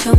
So,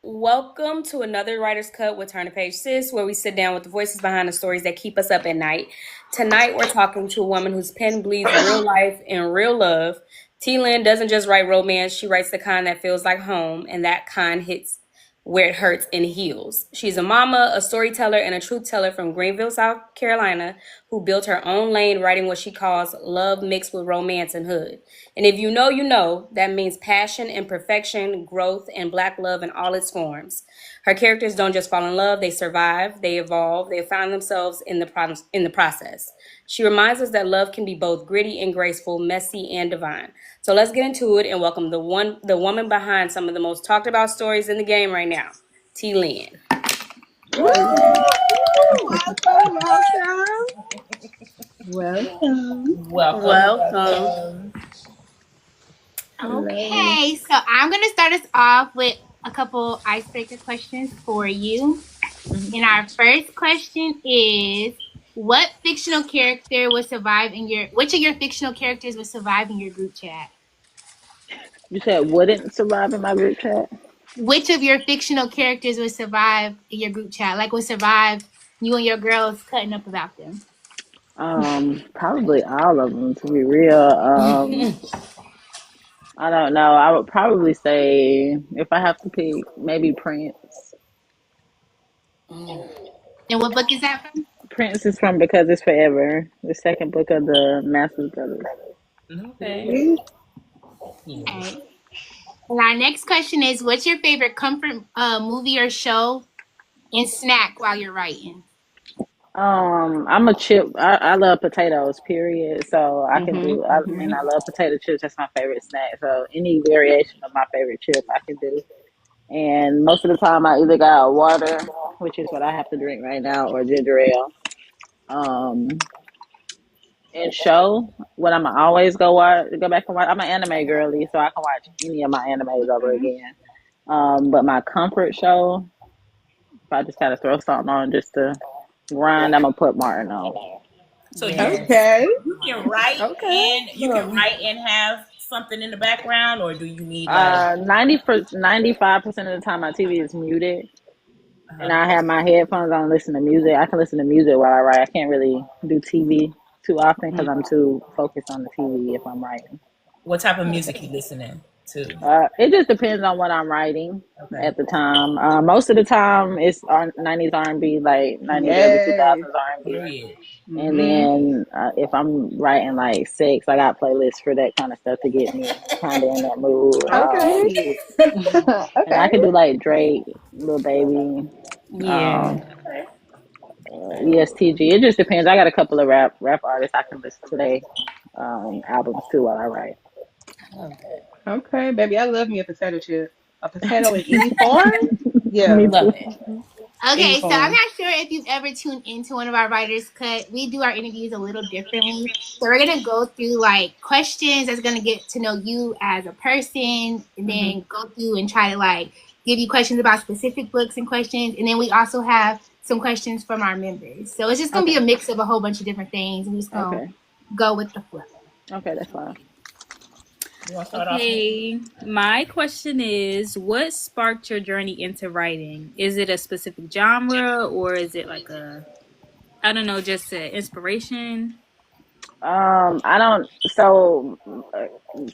welcome to another Writer's Cut with Turn to Page Sis, where we sit down with the voices behind the stories that keep us up at night. Tonight, we're talking to a woman whose pen bleeds real life and real love. T. Lynn doesn't just write romance, she writes the kind that feels like home, and that kind hits where it hurts and heals. She's a mama, a storyteller, and a truth teller from Greenville, South Carolina, who built her own lane writing what she calls love mixed with romance and hood. And if you know, you know, that means passion, imperfection, growth, and Black love in all its forms. Her characters don't just fall in love, they survive, they evolve, they find themselves in the process. She reminds us that love can be both gritty and graceful, messy and divine. So let's get into it and welcome the woman behind some of the most talked about stories in the game right now, T. Lynn. Welcome. Okay, so I'm going to start us off with a couple icebreaker questions for you. And our first question is, which of your fictional characters would survive in your group chat? You said wouldn't survive in my group chat? Which of your fictional characters would survive in your group chat? Like would survive you and your girls cutting up about them? Probably all of them, to be real. I don't know. I would probably say, if I have to pick, maybe Prince. And what book is that from? Prince is from Because It's Forever, the second book of the Master Brothers. Okay. Okay. And our next question is, what's your favorite comfort movie or show and snack while you're writing? I'm a chip. I love potatoes, period. So I can do, and I love potato chips. That's my favorite snack. So any variation of my favorite chip, I can do. And most of the time, I either got water, which is what I have to drink right now, or ginger ale. And show, what I'm always go back and watch. I'm an anime girly, so I can watch any of my animes over again. But my comfort show, if I just gotta throw something on just to grind, I'm gonna put Martin on. So you can write and you can write and have something in the background, or do you need 95% of the time my TV is muted, and I have my headphones on and listen to music. I can listen to music while I write. I can't really do TV too often because I'm too focused on the TV if I'm writing. What type of music you listening to? It just depends on what I'm writing at the time. Most of the time it's 90s R&B, like 90s early 2000s R&B. And then if I'm writing like sex, I got playlists for that kind of stuff to get me kind of in that mood. And I can do like Drake, Lil Baby. ESTG. It just depends. I got a couple of rap artists I can listen to their albums too while I write. Okay, baby, I love me a potato chip. A potato in any form? Yeah. We love it. Okay, so I'm not sure if you've ever tuned into one of our Writers Cut. We do our interviews a little differently. So we're going to go through like questions that's going to get to know you as a person, and then go through and try to like give you questions about specific books and questions. And then we also have some questions from our members. So it's just going to be a mix of a whole bunch of different things. And we're just going to go with the flow. Okay, that's fine. Okay, my question is, what sparked your journey into writing? Is it a specific genre, or is it like just an inspiration?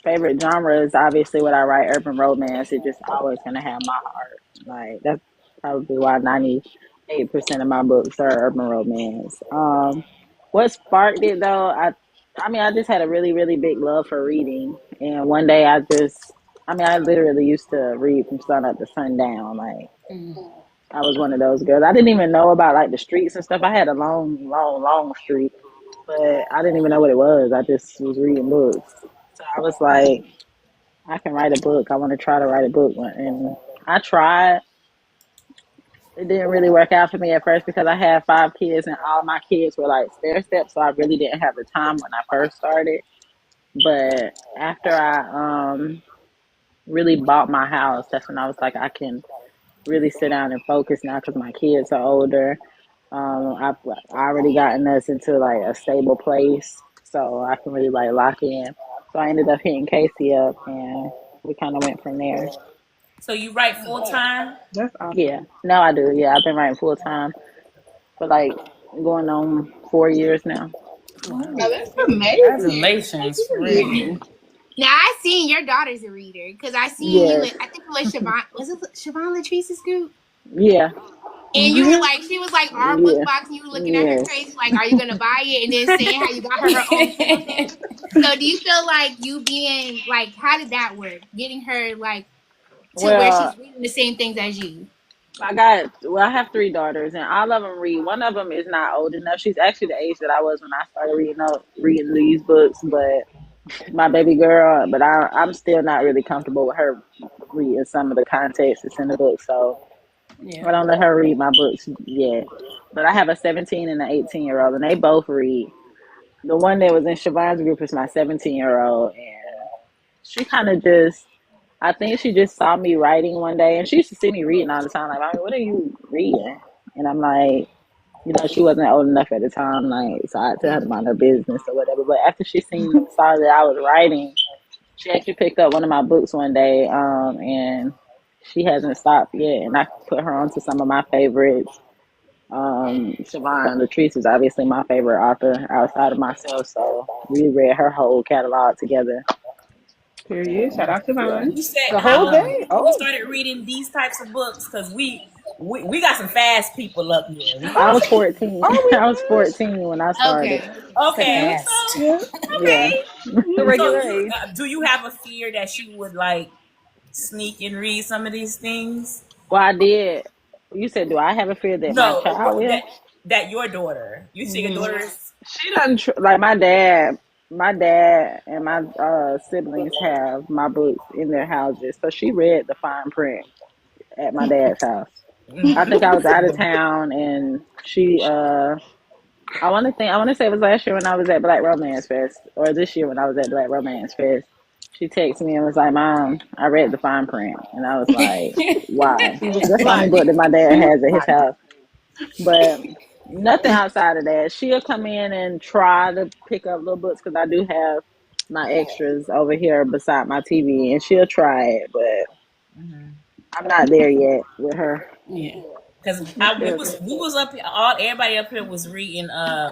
Favorite genre is obviously what I write, urban romance. It's just always gonna have my heart. Like that's probably why 98% of my books are urban romance. What sparked it though? I just had a really, really big love for reading. And one day I literally used to read from sun up to sundown. Like, I was one of those girls. I didn't even know about like the streets and stuff. I had a long, long, long street, but I didn't even know what it was. I just was reading books. So I was like, I can write a book. I want to try to write a book. And I tried. It didn't really work out for me at first because I had 5 kids and all my kids were like stair steps, so I really didn't have the time when I first started. But after I really bought my house, that's when I was like, I can really sit down and focus now because my kids are older. I've already gotten us into like a stable place, so I can really like lock in. So I ended up hitting Casey up, and we kind of went from there. So you write full time? That's awesome. Yeah, no, I do. Yeah, I've been writing full time for like going on 4 years now. Oh, Oh, that's amazing. Congratulations, for real. Hmm. now I seen your daughter's a reader because I seen you. Yes, I think it was Siobhan. Was it Siobhan Latrice's group? yeah, And you were like, she was like our book yeah, box, and you were looking at her yes. crazy, like, are you gonna buy it? And then saying how you got her own Kindle. So do you feel like you being like, how did that work? Getting her like to where Well, she's reading the same things as you. I have three daughters, and all of them read. One of them is not old enough. She's actually the age that I was when I started reading these books. But my baby girl, but I'm still not really comfortable with her reading some of the context that's in the book. So I Yeah. don't let her read my books yet. But I have a 17 and an 18-year-old, and they both read. The one that was in Siobhan's group is my 17-year-old, and she kind of just, I think she just saw me writing one day, and she used to see me reading all the time. Like, "Mommy, what are you reading?" And I'm like, she wasn't old enough at the time, like, so I tell her to mind her business or whatever. But after she saw that I was writing, she actually picked up one of my books one day, and she hasn't stopped yet. And I put her onto some of my favorites. Siobhan Latrice is obviously my favorite author outside of myself, so we read her whole catalog together. Period. Shout out to Yeah. Vaughn. You said The how whole old were thing. you when you Oh. started reading these types of books? Because we got some fast people up here. I was 14. Oh, we I was fast. 14 when I started. Okay. Okay, Fast. so Yeah. Yeah. okay. The Mhm. So regular age. do you have a fear that she would like sneak and read some of these things? Well, I did. You said, do I have a fear that my No, child will? that your daughter. You see, your Hmm. daughter is. She doesn't like my dad. My dad and my siblings have my books in their houses, so she read the fine print at my dad's house. I think I was out of town, and she. I want to say it was last year when I was at Black Romance Fest, or this year when I was at Black Romance Fest. She texted me and was like, "Mom, I read the fine print," and I was like, "Why?" She was Because that's the only book like, that my dad she was has at his like, house. But nothing outside of that. She'll come in and try to pick up little books because I do have my extras over here beside my TV, and she'll try it, but Mhm. I'm not there yet with her. Yeah. Because We we was up here, all everybody up here was reading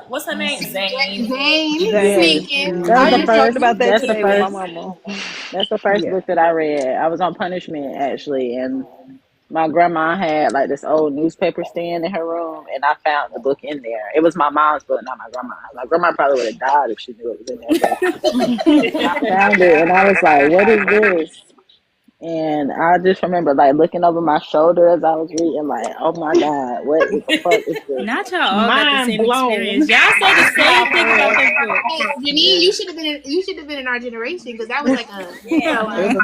what's her name, Zane. Zane Yes, sneaking. I that's was the I just just talking first. about that That's the today with my first. mama. That's the first yeah. book that I read. I was on punishment actually, and my grandma had like this old newspaper stand in her room, and I found the book in there. It was my mom's book, not my grandma's. My grandma probably would have died if she knew it was in there, but I found it, and I was like, "What is this?" And I just remember like looking over my shoulder as I was reading, like, "Oh my God, what in the fuck is this?" Not y'all all got the Mind same experience. blown. Y'all say the Nah, same for thing about real. that book. Hey, Janine, Yeah, you should have been in our generation because that was like a you know It was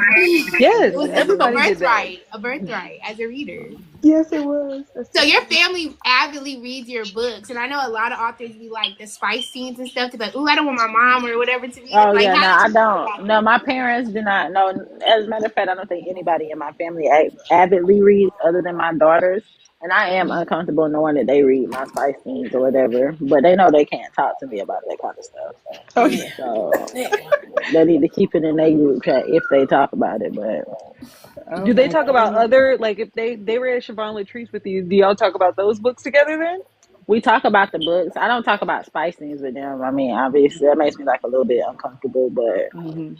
Yes, it was a everybody did that. birthright as a reader. yes, it was. That's So so your funny. family avidly reads your books, and I know a lot of authors be like the spice scenes and stuff to be like, "Ooh, I don't want my mom or whatever to read it." oh Like, yeah, how no, did I you feel don't. about No, my parents do not know. As a matter of fact, I don't think anybody in my family avidly reads other than my daughters. And I am uncomfortable knowing that they read my spice things or whatever. But they know they can't talk to me about that kind of stuff. Oh, yeah. Yeah. So they need to keep it in their group chat if they talk about it. But Do they Okay. talk about other, like if they read Siobhan Latrice with you? Do y'all talk about those books together then? we talk about the books. I don't talk about spice things with them. I mean, obviously that makes me like a little bit uncomfortable, but Hmm.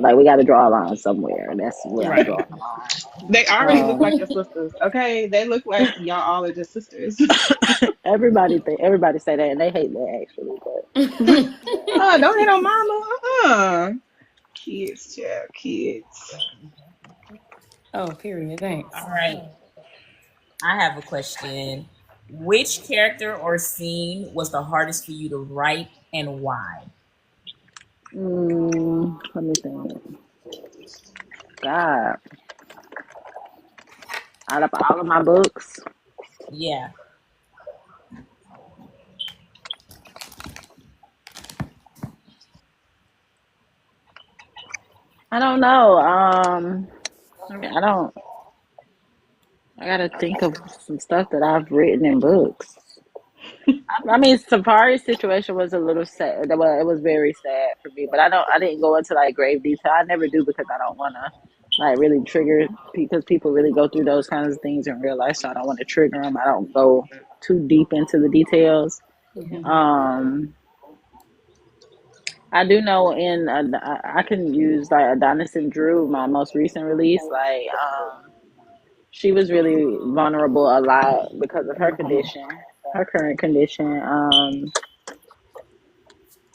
like we got to draw a line somewhere, and that's where I'm Right. drawing the line. They already look Um, like your sisters. Okay. They look like y'all all are just sisters. everybody say that, and they hate that actually. But Don't hit on mama. Kids, child, kids. Oh, period. Thanks. All right, I have a question. Which character or scene was the hardest for you to write and why? let me think. God, out of all of my books, Yeah. I don't know. I don't. I gotta think of some stuff that I've written in books. I mean, Safari's situation was a little sad. Well, it was very sad for me, but I didn't go into like grave detail. I never do because I don't want to like really trigger because people really go through those kinds of things in real life. So I don't want to trigger them. I don't go too deep into the details. Mhm. Um, I do know I can use like Adonis and Drew, my most recent release. Like, she was really vulnerable a lot because of her Mhm. condition, her current condition.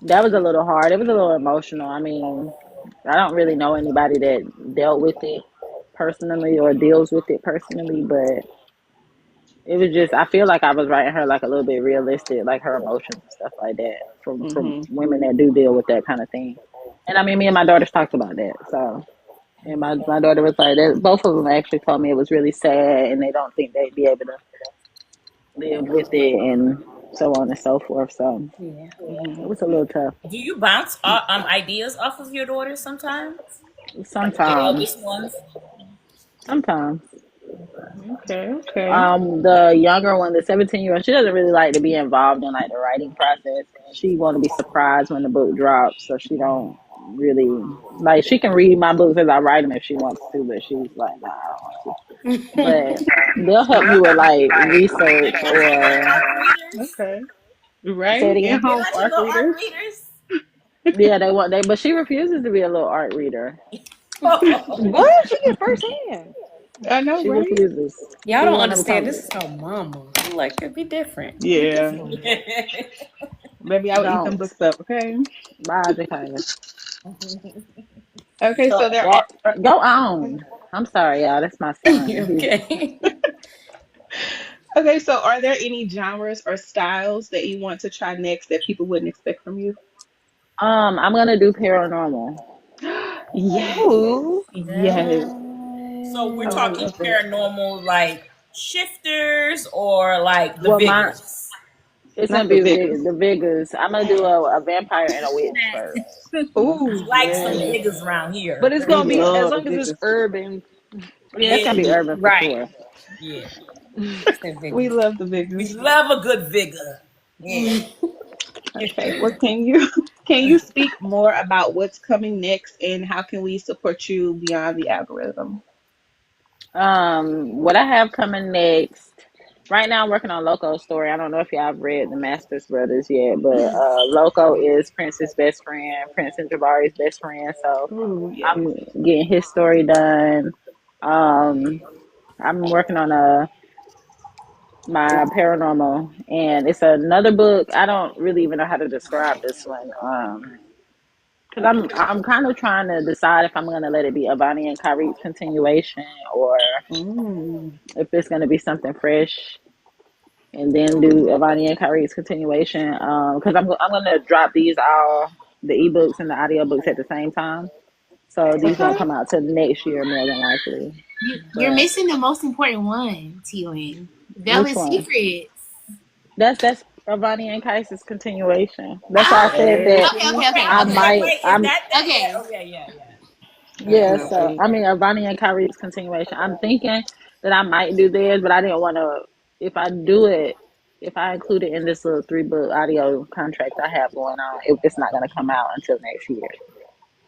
That was a little hard. It was a little emotional. I mean, I don't really know anybody that dealt with it personally or deals with it personally, but it was just I feel like I was writing her like a little bit realistic, like her emotions and stuff like that from Mhm. women that do deal with that kind of thing. And I mean, me and my daughters talked about that. So, and my daughter was like, that, both of them actually told me it was really sad, and they don't think they'd be able to live with it, and so on and so forth. So Yeah. it Mhm. was a little tough. Do you bounce ideas off of your daughters sometimes? The Sometimes, eldest ones? sometimes. Okay. Okay. The younger one, the 17-year-old, she doesn't really like to be involved in like the writing process. She want to be surprised when the book drops, so she don't really like. She can read my books as I write them if she wants to, but she's like, nah, I don't want to. But they'll help you with like research Let you little or art readers? Okay. say it Right? again. In They home let you art little art readers. readers? Yeah, but she refuses to be a little art reader. What? She get first hand. I know, She right? refuses. Y'all She don't won't ever understand. come. This is her mama. Like, it be different. It be Yeah. different. Baby, I will eat them Don't. books up. Okay. Bye, Jakaya. Okay. So So there that are. go on. I'm sorry, y'all. That's my son. Okay. Okay. So are there any genres or styles that you want to try next that people wouldn't expect from you? I'm gonna do paranormal. Yes. Ooh. Yes. So we're Oh, I talking love it. paranormal like shifters or like the Well, Viggers? it's gonna Not the be Vickers. the Viggers. I'm gonna do a vampire and a witch first. Oh, Like some yes. Viggers around But here. it's We gonna be Yeah, as love the long as it's Vickers. urban. yeah, it's Yeah, gonna be urban for Right. sure. yeah. Said We Vickers. love the We Vickers. love a good Vigor. Yeah. Okay. Well, can you can you speak more about what's coming next and how can we support you beyond the algorithm? What I have coming next. Right now, I'm working on Loco's story. I don't know if y'all have read the Masters Brothers yet, but Loco is Prince's best friend, Prince and Jabari's best friend. So Oh, yes. I'm getting his story done. Um, I'm working on my paranormal, and it's another book. I don't really even know how to describe this one. Because I'm kind of trying to decide if I'm gonna let it be Avani and Kyrie's continuation or Mm. if it's gonna be something fresh and then do Avani and Kyrie's continuation. Because I'm gonna drop these all the ebooks and the audiobooks at the same time. So these won't Okay. come out till next year more than likely. You're But missing the most important one, T-Lynn. which Velvet one? Secrets. That's Avani and Kyrie's continuation. That's why I Oh, said that okay, Hey. okay, Okay, okay, I okay, okay, might. wait, is I'm that yeah, okay. oh yeah. I Yeah, cannot so wait. I mean, Ronnie and Kyrie's continuation. I'm thinking that I might do theirs, but I didn't want to. If I do it, if I include it in this little 3 book audio contract I have going on, it's not going to come out until next year.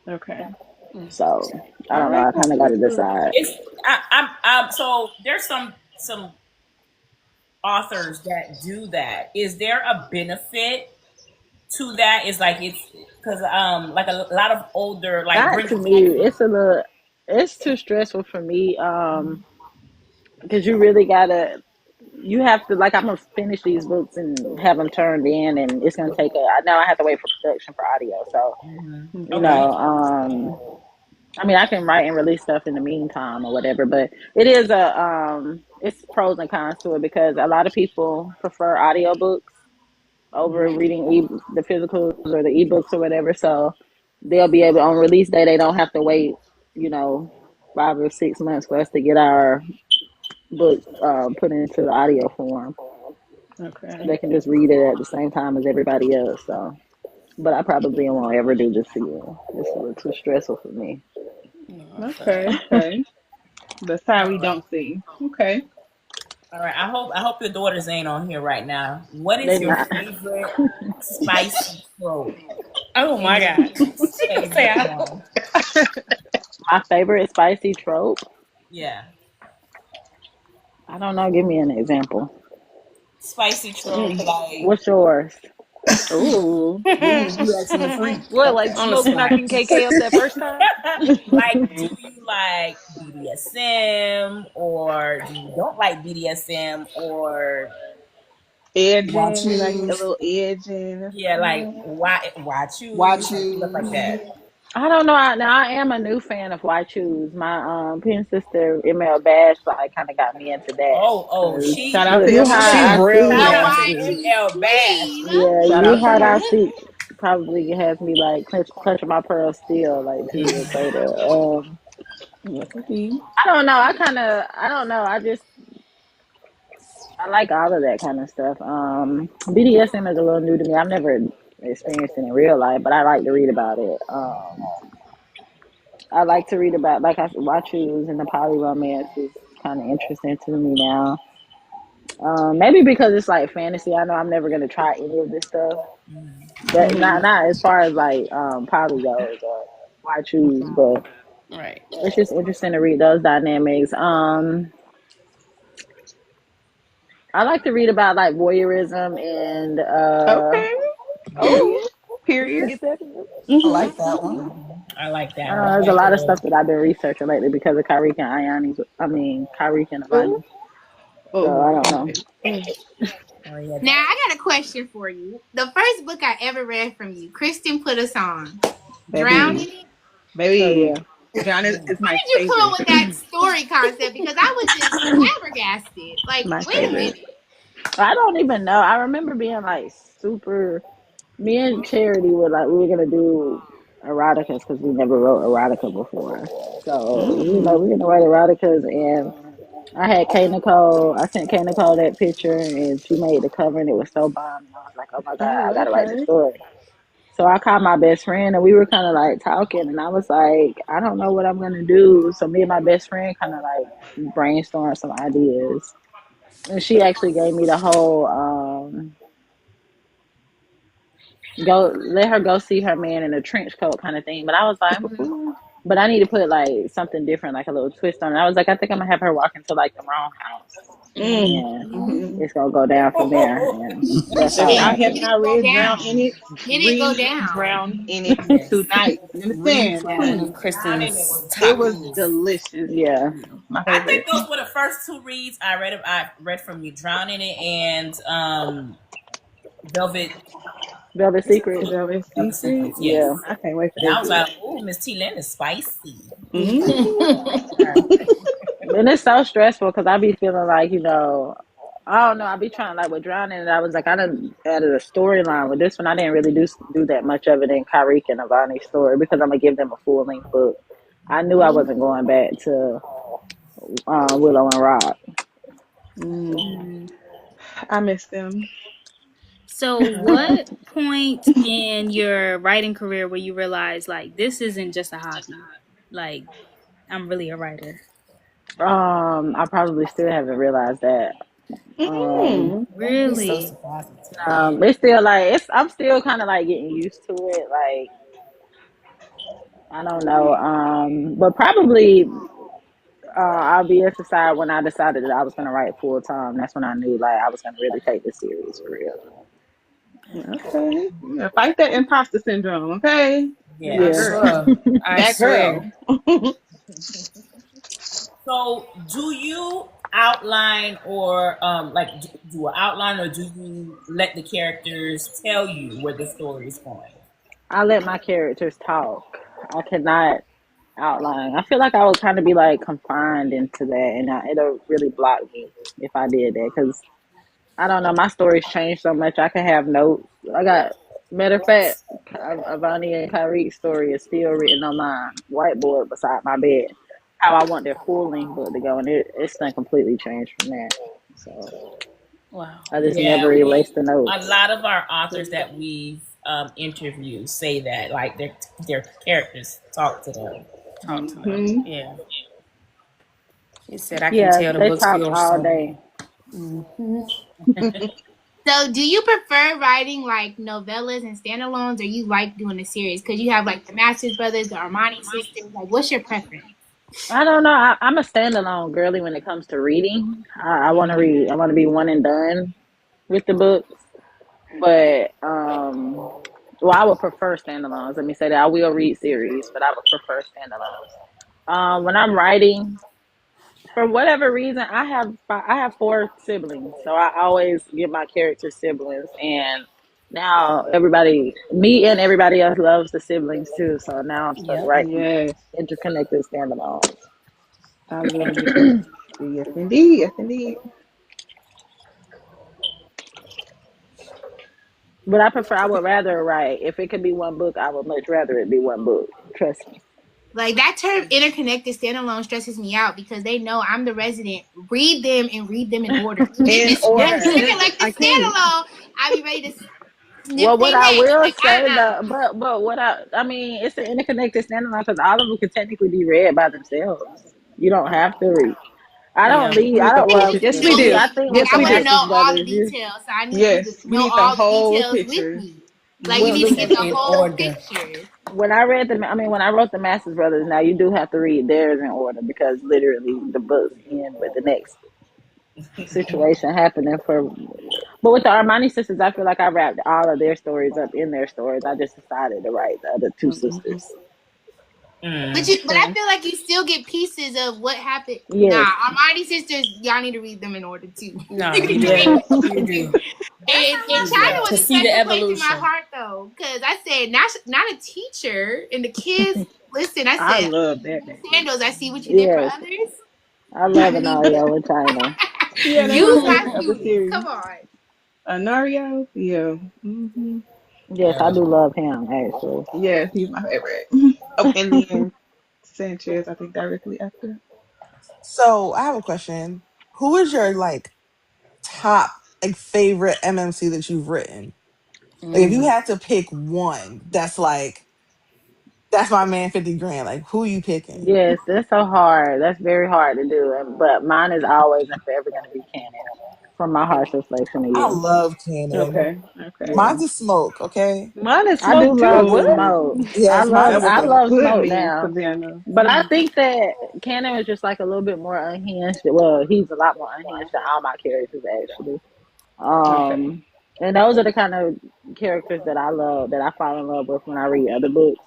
Okay. So I All don't know. right. I Well, kind of got to decide. It's so there's some authors that do that. Is there a benefit to that? Is like it's because like a lot of older like Not Brenda to me. Jackson. It's a little. It's too stressful for me. Because you really gotta. You have to like. I'm gonna finish these books and have them turned in, and it's gonna take a. Now I have to wait for production for audio. So you Okay. know. I mean, I can write and release stuff in the meantime or whatever, but it is it's pros and cons to it because a lot of people prefer audiobooks over reading the physicals or the ebooks or whatever. So they'll be able on release day. They don't have to wait, you know, 5 or 6 months for us to get our book put into the audio form. okay. They can just read it at the same time as everybody else. So, but I probably won't ever do this again. It's a little too stressful for me. No, I feel Okay. that. Okay. The side All we right. don't see. Okay. All right. I hope your daughters ain't on here right now. What is They're your not. favorite spicy trope? Oh my God. Anyone's She gonna say favorite one? My favorite spicy trope. Yeah. I don't know. Give me an example. Spicy trope like What's yours? Ooh. you asking the freak What, up like there. on the smoke spot. knocking KK up that first time? Like, do you like BDSM or do you don't like BDSM or why Edging, like a choose? little edging. Yeah, like why Why choose? Like stuff like choose? that. I don't know. Now I am a new fan of Why Choose. My pin sister ML Bash like kind of got me into that Oh, because Shout she out to you She hide MLB. I real see. shout out Why nasty. to choose ML Bash. Queen? Yeah, Shout you out to hide I her. see. Probably has me like clutching my pearls still like 2 years later. Yes, indeed. I don't know. I don't know. I like all of that kind of stuff. BDSM is a little new to me. I've never experienced it in real life, but I like to read about it. I like to read about like I Wachus and the poly romance is kind of interesting to me now. Maybe because it's like fantasy. I know I'm never gonna try any of this stuff. That not as far as like poly goes or Wachus, but Right. it's just interesting to read those dynamics. I like to read about like voyeurism and Okay. Oh, Period. we can Period. get that. I Mm-hmm. like that one. I like that one. I there's a like lot of the stuff that I've been researching lately because of Kyrie and Oh, Avani. So oh, I don't oh, know. oh. oh yeah. Now I got a question for you. The first book I ever read from you, Kristen put us on. Baby, Drowning. Oh baby. yeah. John is How my did you come up favorite. with that story concept? Because I was just flabbergasted. Like, My wait a favorite. minute. I don't even know. I remember being like super. Me and Charity were like we were gonna do eroticas because we never wrote erotica before. So Mm. we're gonna write eroticas, and I had K Nicole. I sent K Nicole that picture, and she made the cover, and it was so bomb. And I was like, oh my god, I I love gotta write the her. story. So I called my best friend, and we were kind of like talking, and I was like, I don't know what I'm gonna do. So me and my best friend kind of like brainstormed some ideas, and she actually gave me the whole go let her go see her man in a trench coat kind of thing. But I was like, but I need to put like something different, like a little twist on it. I was like, I think I'm gonna have her walk into like the wrong house, Mm. and Mm-hmm. it's gonna go down from there. And that's If how it y'all And have happened. did it not go read Drown in down? It, Did it go read down? Drown in It Yes. tonight. You Read understand? One Drowning. of Drowning. It Kristen's was It top was reads. delicious. Yeah, My I think favorite. those were the first two reads I read from you. Drowning It and Velvet. Velvet What's it Secret. called? Velvet Velvet Secret. Secrets. Yes. Yeah, I can't wait for And I that was book. like, oh, Miss T Lynn is spicy. Mm-hmm. Okay. and it's so stressful because I be feeling like I don't know. I be trying like with drowning, and I was like, I done added a storyline with this one. I didn't really do that much of it in Kyrick and Avani's story because I'm gonna give them a full length book. I knew I wasn't going back to Willow and Rock. Mm. Mm. I miss them. So, what point in your writing career where you realize like this isn't just a hobby? Like, I'm really a writer. I probably still haven't realized that. Um, Mm. It's so Really? surprising to me. it's still like I'm still kind of like getting used to it. Like I don't know. But probably I'll be at the side when I decided that I was gonna write full time. That's when I knew like I was gonna really take this serious for real. Okay. Yeah, fight that imposter syndrome, okay? You're I my Yeah. girl. swear. I That girl. swear. So, do you outline or like do an outline, or do you let the characters tell you where the story is going? I let my characters talk. I cannot outline. I feel like I would kind of be like confined into that, and it'll really block me if I did that because I don't know. My stories change so much. I can have notes. I got matter of fact, Avani and Kyrie's story is still written on my whiteboard beside my bed. How I want their full length book to go, and it's done completely changed from that. So Wow. I just Yeah, never erased the a notes. lot of our authors that we've interviewed say that like their characters talk to them. Talk to them. Hmm. Yeah. He said I can Yeah, tell the they books talk feel all so. day. Mhm. So, do you prefer writing like novellas and standalones, or you like doing a series? Because you have like the Masters Brothers, the Armani sisters. Like, what's your preference? I don't know. I'm a standalone girly when it comes to reading. I want to read. I want to be one and done with the books. But well, I would prefer standalones. Let me say that I will read series, but I would prefer standalones. When I'm writing, for whatever reason, I have four siblings, so I always give my characters siblings, and now everybody, me and everybody else, loves the siblings too. So now I'm stuck Yep. writing Yes, interconnected standalones. I love it. Yes, indeed. Yes, indeed. But I would rather write. If it could be one book, I would much rather it be one book. Trust me. Like that term interconnected standalone stresses me out because they know I'm the resident. Read them and read them in order. If In it's one order. Yes, interconnected I can't. standalone, I'll be ready to snip Well, their what I neck. will Like, say though, but what I mean, it's an interconnected standalone because all of them can technically be read by themselves. You don't have to read. I don't Yeah. leave. We I need the don't. whole Well, picture. Yes, we still me. do. I me. think Like with Yes, the I we want to do. Masters know all the brothers, you details, so I need you to Yes, we know need the all the whole details with picture. me. Like you well need to the get And the in whole order. picture. when I read the, I mean, when I wrote the Masters brothers, now you do have to read theirs in order because literally the books end with the next situation happening for. But with the Armani sisters, I feel like I wrapped all of their stories up in their stories. I just decided to write the other two Hmm. sisters. But I Okay. feel like you still get pieces of what happened. Nah, Yes. Armani sisters, y'all need to read them in order too. No, You you need to do. read Yes. them. You do. That And You sounds do. China To was a see the special place in my evolution. heart though, because I said not a teacher and the kids. Listen, I I said love that name. sandals. I see what you did for Yes. others. I love I an need Oreo in China. Yeah, that's my use my favorite of the students. Come series. on. Nario? Yeah. Yes, I do love him actually. Yes, he's my favorite. Oh, and then Sanchez, I think directly after. So I have a question. Who is your like top like favorite MMC that you've written? Like if you Mm. had to pick one, that's my man 50 grand. Like who you picking? Yes, that's so hard. That's very hard to do. But mine is always and forever going to be canon from my heart's reflection of I you. love Cannon. Okay. Okay. Yeah. Mine's a smoke, okay? Mine is I do smoke love too. the What? Oh, smoke. Yes, mine that is was I a smoke. love good smoke mean, now. Savannah. But I think that Cannon was just like a little bit more unhinged. Well, he's a lot more unhinged than all my characters actually. Okay. Um, and those are the kind of characters that I love, that I fall in love with when I read other books.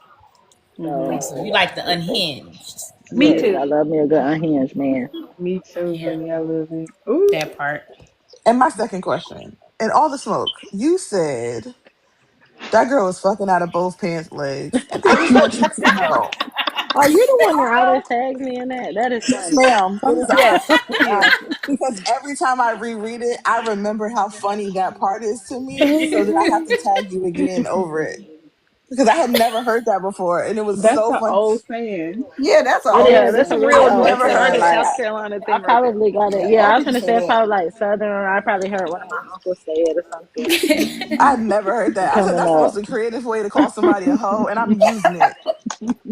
Hmm. So, So you like the unhinged. Me yes, Yes. I too. love me a good unhinged man. Me too, Yeah, honey. I love it. Ooh. that part. And my second question. In all the smoke, you said that girl was fucking out of both pants legs. And I just want you to know. Are you the one that always tags me in that? That is Yes, funny. ma'am. It is I. Yes, he is. Because every time I reread it, I remember how funny that part is to me. So that I have to tag you again over it. Because I had never heard that before. And it was That's so an fun. old saying. Yeah, that's an It old Yeah, is. that's It's a a saying. really real I've old never heard saying. deep-rooted Like that. South Carolina I thing right there. probably got it. Yeah, Yeah, I was every gonna say it's time. probably like Southern. Or I probably heard one of my uncles say it or something I've never heard that. I said coming that's the up. most creative way to call somebody a hoe, and I'm using it.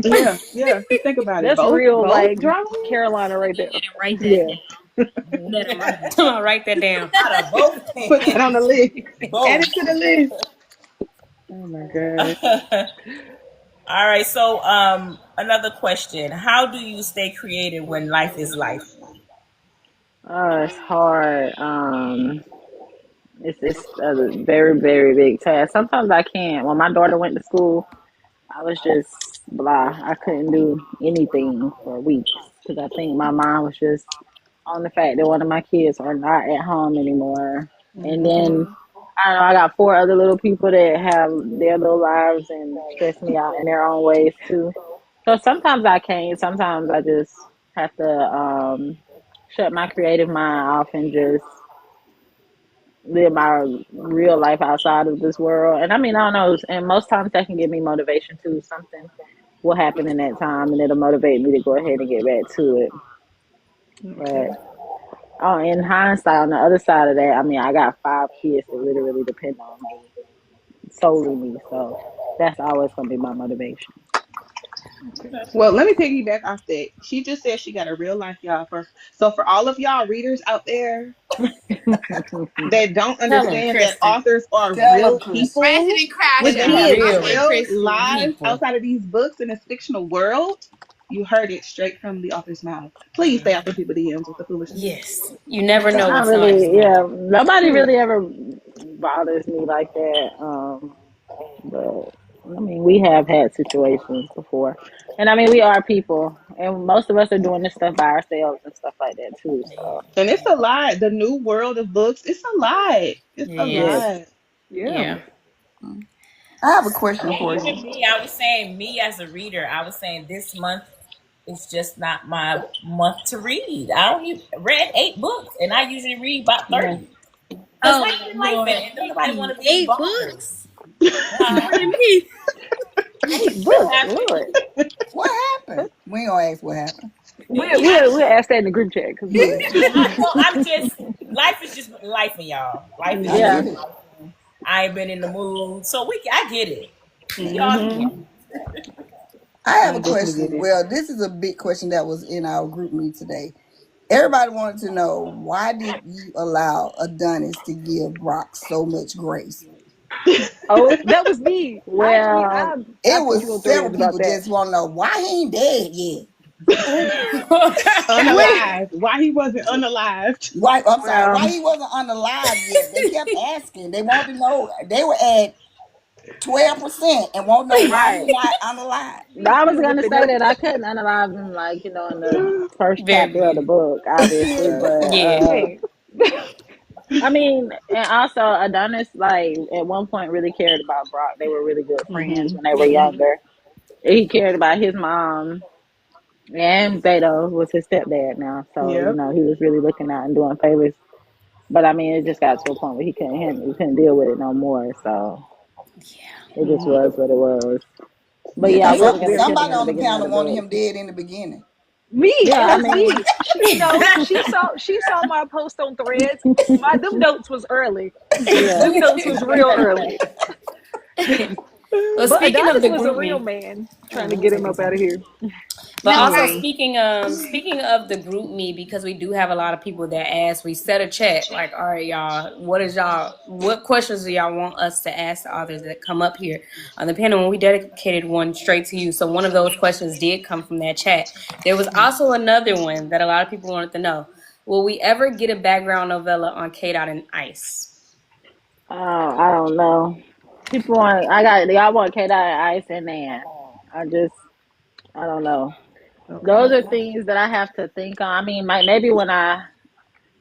Yeah, yeah. Because think about it. That's Both real, both like drawings. Carolina right You there. better write that Yeah. down. You better write that Come on, write that down. Out of both Put that on the hands. list. Add Both. it to the list. Oh my god. All right. So, another question: how do you stay creative when life is life? Oh, it's hard. It's a very very big task. Sometimes I can't. When my daughter went to school, I was just blah. I couldn't do anything for weeks because I think my mind was just on the fact that one of my kids are not at home anymore. And then Hmm. I don't know, I got four other little people that have their little lives and stress me out in their own ways too. So sometimes I can't. Sometimes I just have to shut my creative mind off and just live my real life outside of this world. And I mean, I don't know. And most times that can give me motivation too. Something will happen in that time, and it'll motivate me to go ahead and get back to it. Okay. But oh, in hindsight, on the other side of that, I mean, I got five kids that literally depend on me, solely me. So that's always gonna be my motivation. Okay. Well, let me piggyback off that. She just said she got a real life, y'all. For all of y'all readers out there, that don't Tell him, understand that Kristen. authors are Tell real them, Chris. people President Crash with It Out. is. Okay, real Kristen. lives People. outside of these books in this fictional world. You heard it straight from the author's mouth. Please stay out the people DMs with the foolishness. Yes. You never know Not what somebody's really. going Yeah, through. nobody Period. really ever bothers me like that. But I mean, we have had situations before, and I mean, we are people, and most of us are doing this stuff by ourselves and stuff like that too. So And it's a lot. The new world of books, it's a lot. It's It a yes, is. lot. Yeah. Yeah. I have a question And for even you. me, I was saying, me as a reader, I was saying this month is just not my month to read. I only read 8 books, and I usually read about yeah, 30. Because Oh life is life, Lord, and don't nobody want to be 8 bothered. books? Uh, More than me. 8 books, happened. Lord. What happened? We ain't gonna ask what happened. We'll ask that in the group chat because yeah. I'm just, life is just life, y'all. Life is I just Yeah. get it. life. I ain't been in the mood, so I get it. We all Mm-hmm. human. I have I a definitely get question. it. Well, this is a big question that was in our group meet today. Everybody wanted to know, why did you allow Adonis to give Brock so much grace? Oh, that was me. Well, I It put was you on several threads about people that. just want to know why he ain't dead yet. When Unalive. Why he wasn't unalived? Why? I'm sorry. Why well, he wasn't unalive yet? They kept asking. They wanted to know. They were at 12% and won't know why he right. not unalive. I was still gonna lifting say up. that I couldn't analyze them, like, in the first Very chapter of the good. book, obviously, but Yeah. Man, I mean, and also Adonis, like, at one point really cared about Brock. They were really good friends Mm-hmm. when they were Yeah. younger. He cared about his mom, and Beto was his stepdad now, so Yep. he was really looking out and doing favors. But I mean, it just got to a point where he couldn't deal with it no more. So Yeah. it just Mm-hmm. was what it was. But Yeah, yeah, I because yep. wasn't gonna kill him somebody in the on the beginning of panel the wanted book. him dead in the beginning. Me, Yeah, it I was mean, me. She saw my post on threads. My them notes was early. yeah, Them notes was real early. Well, But speaking of Adonis the was a group real me, man trying to oh, get take him your up out time. of here. But No, also Mm. right. speaking of the group me, because we do have a lot of people that ask, we set a chat like, all right, y'all, what questions do y'all want us to ask the authors that come up here on the panel? And we dedicated one straight to you. So one of those questions did come from that chat. There was also another one that a lot of people wanted to know. Will we ever get a background novella on K. Dot and Ice? I don't know. Y'all want K Dot Ice and Nan. I don't know. Okay. Those are things that I have to think on. I mean, maybe when I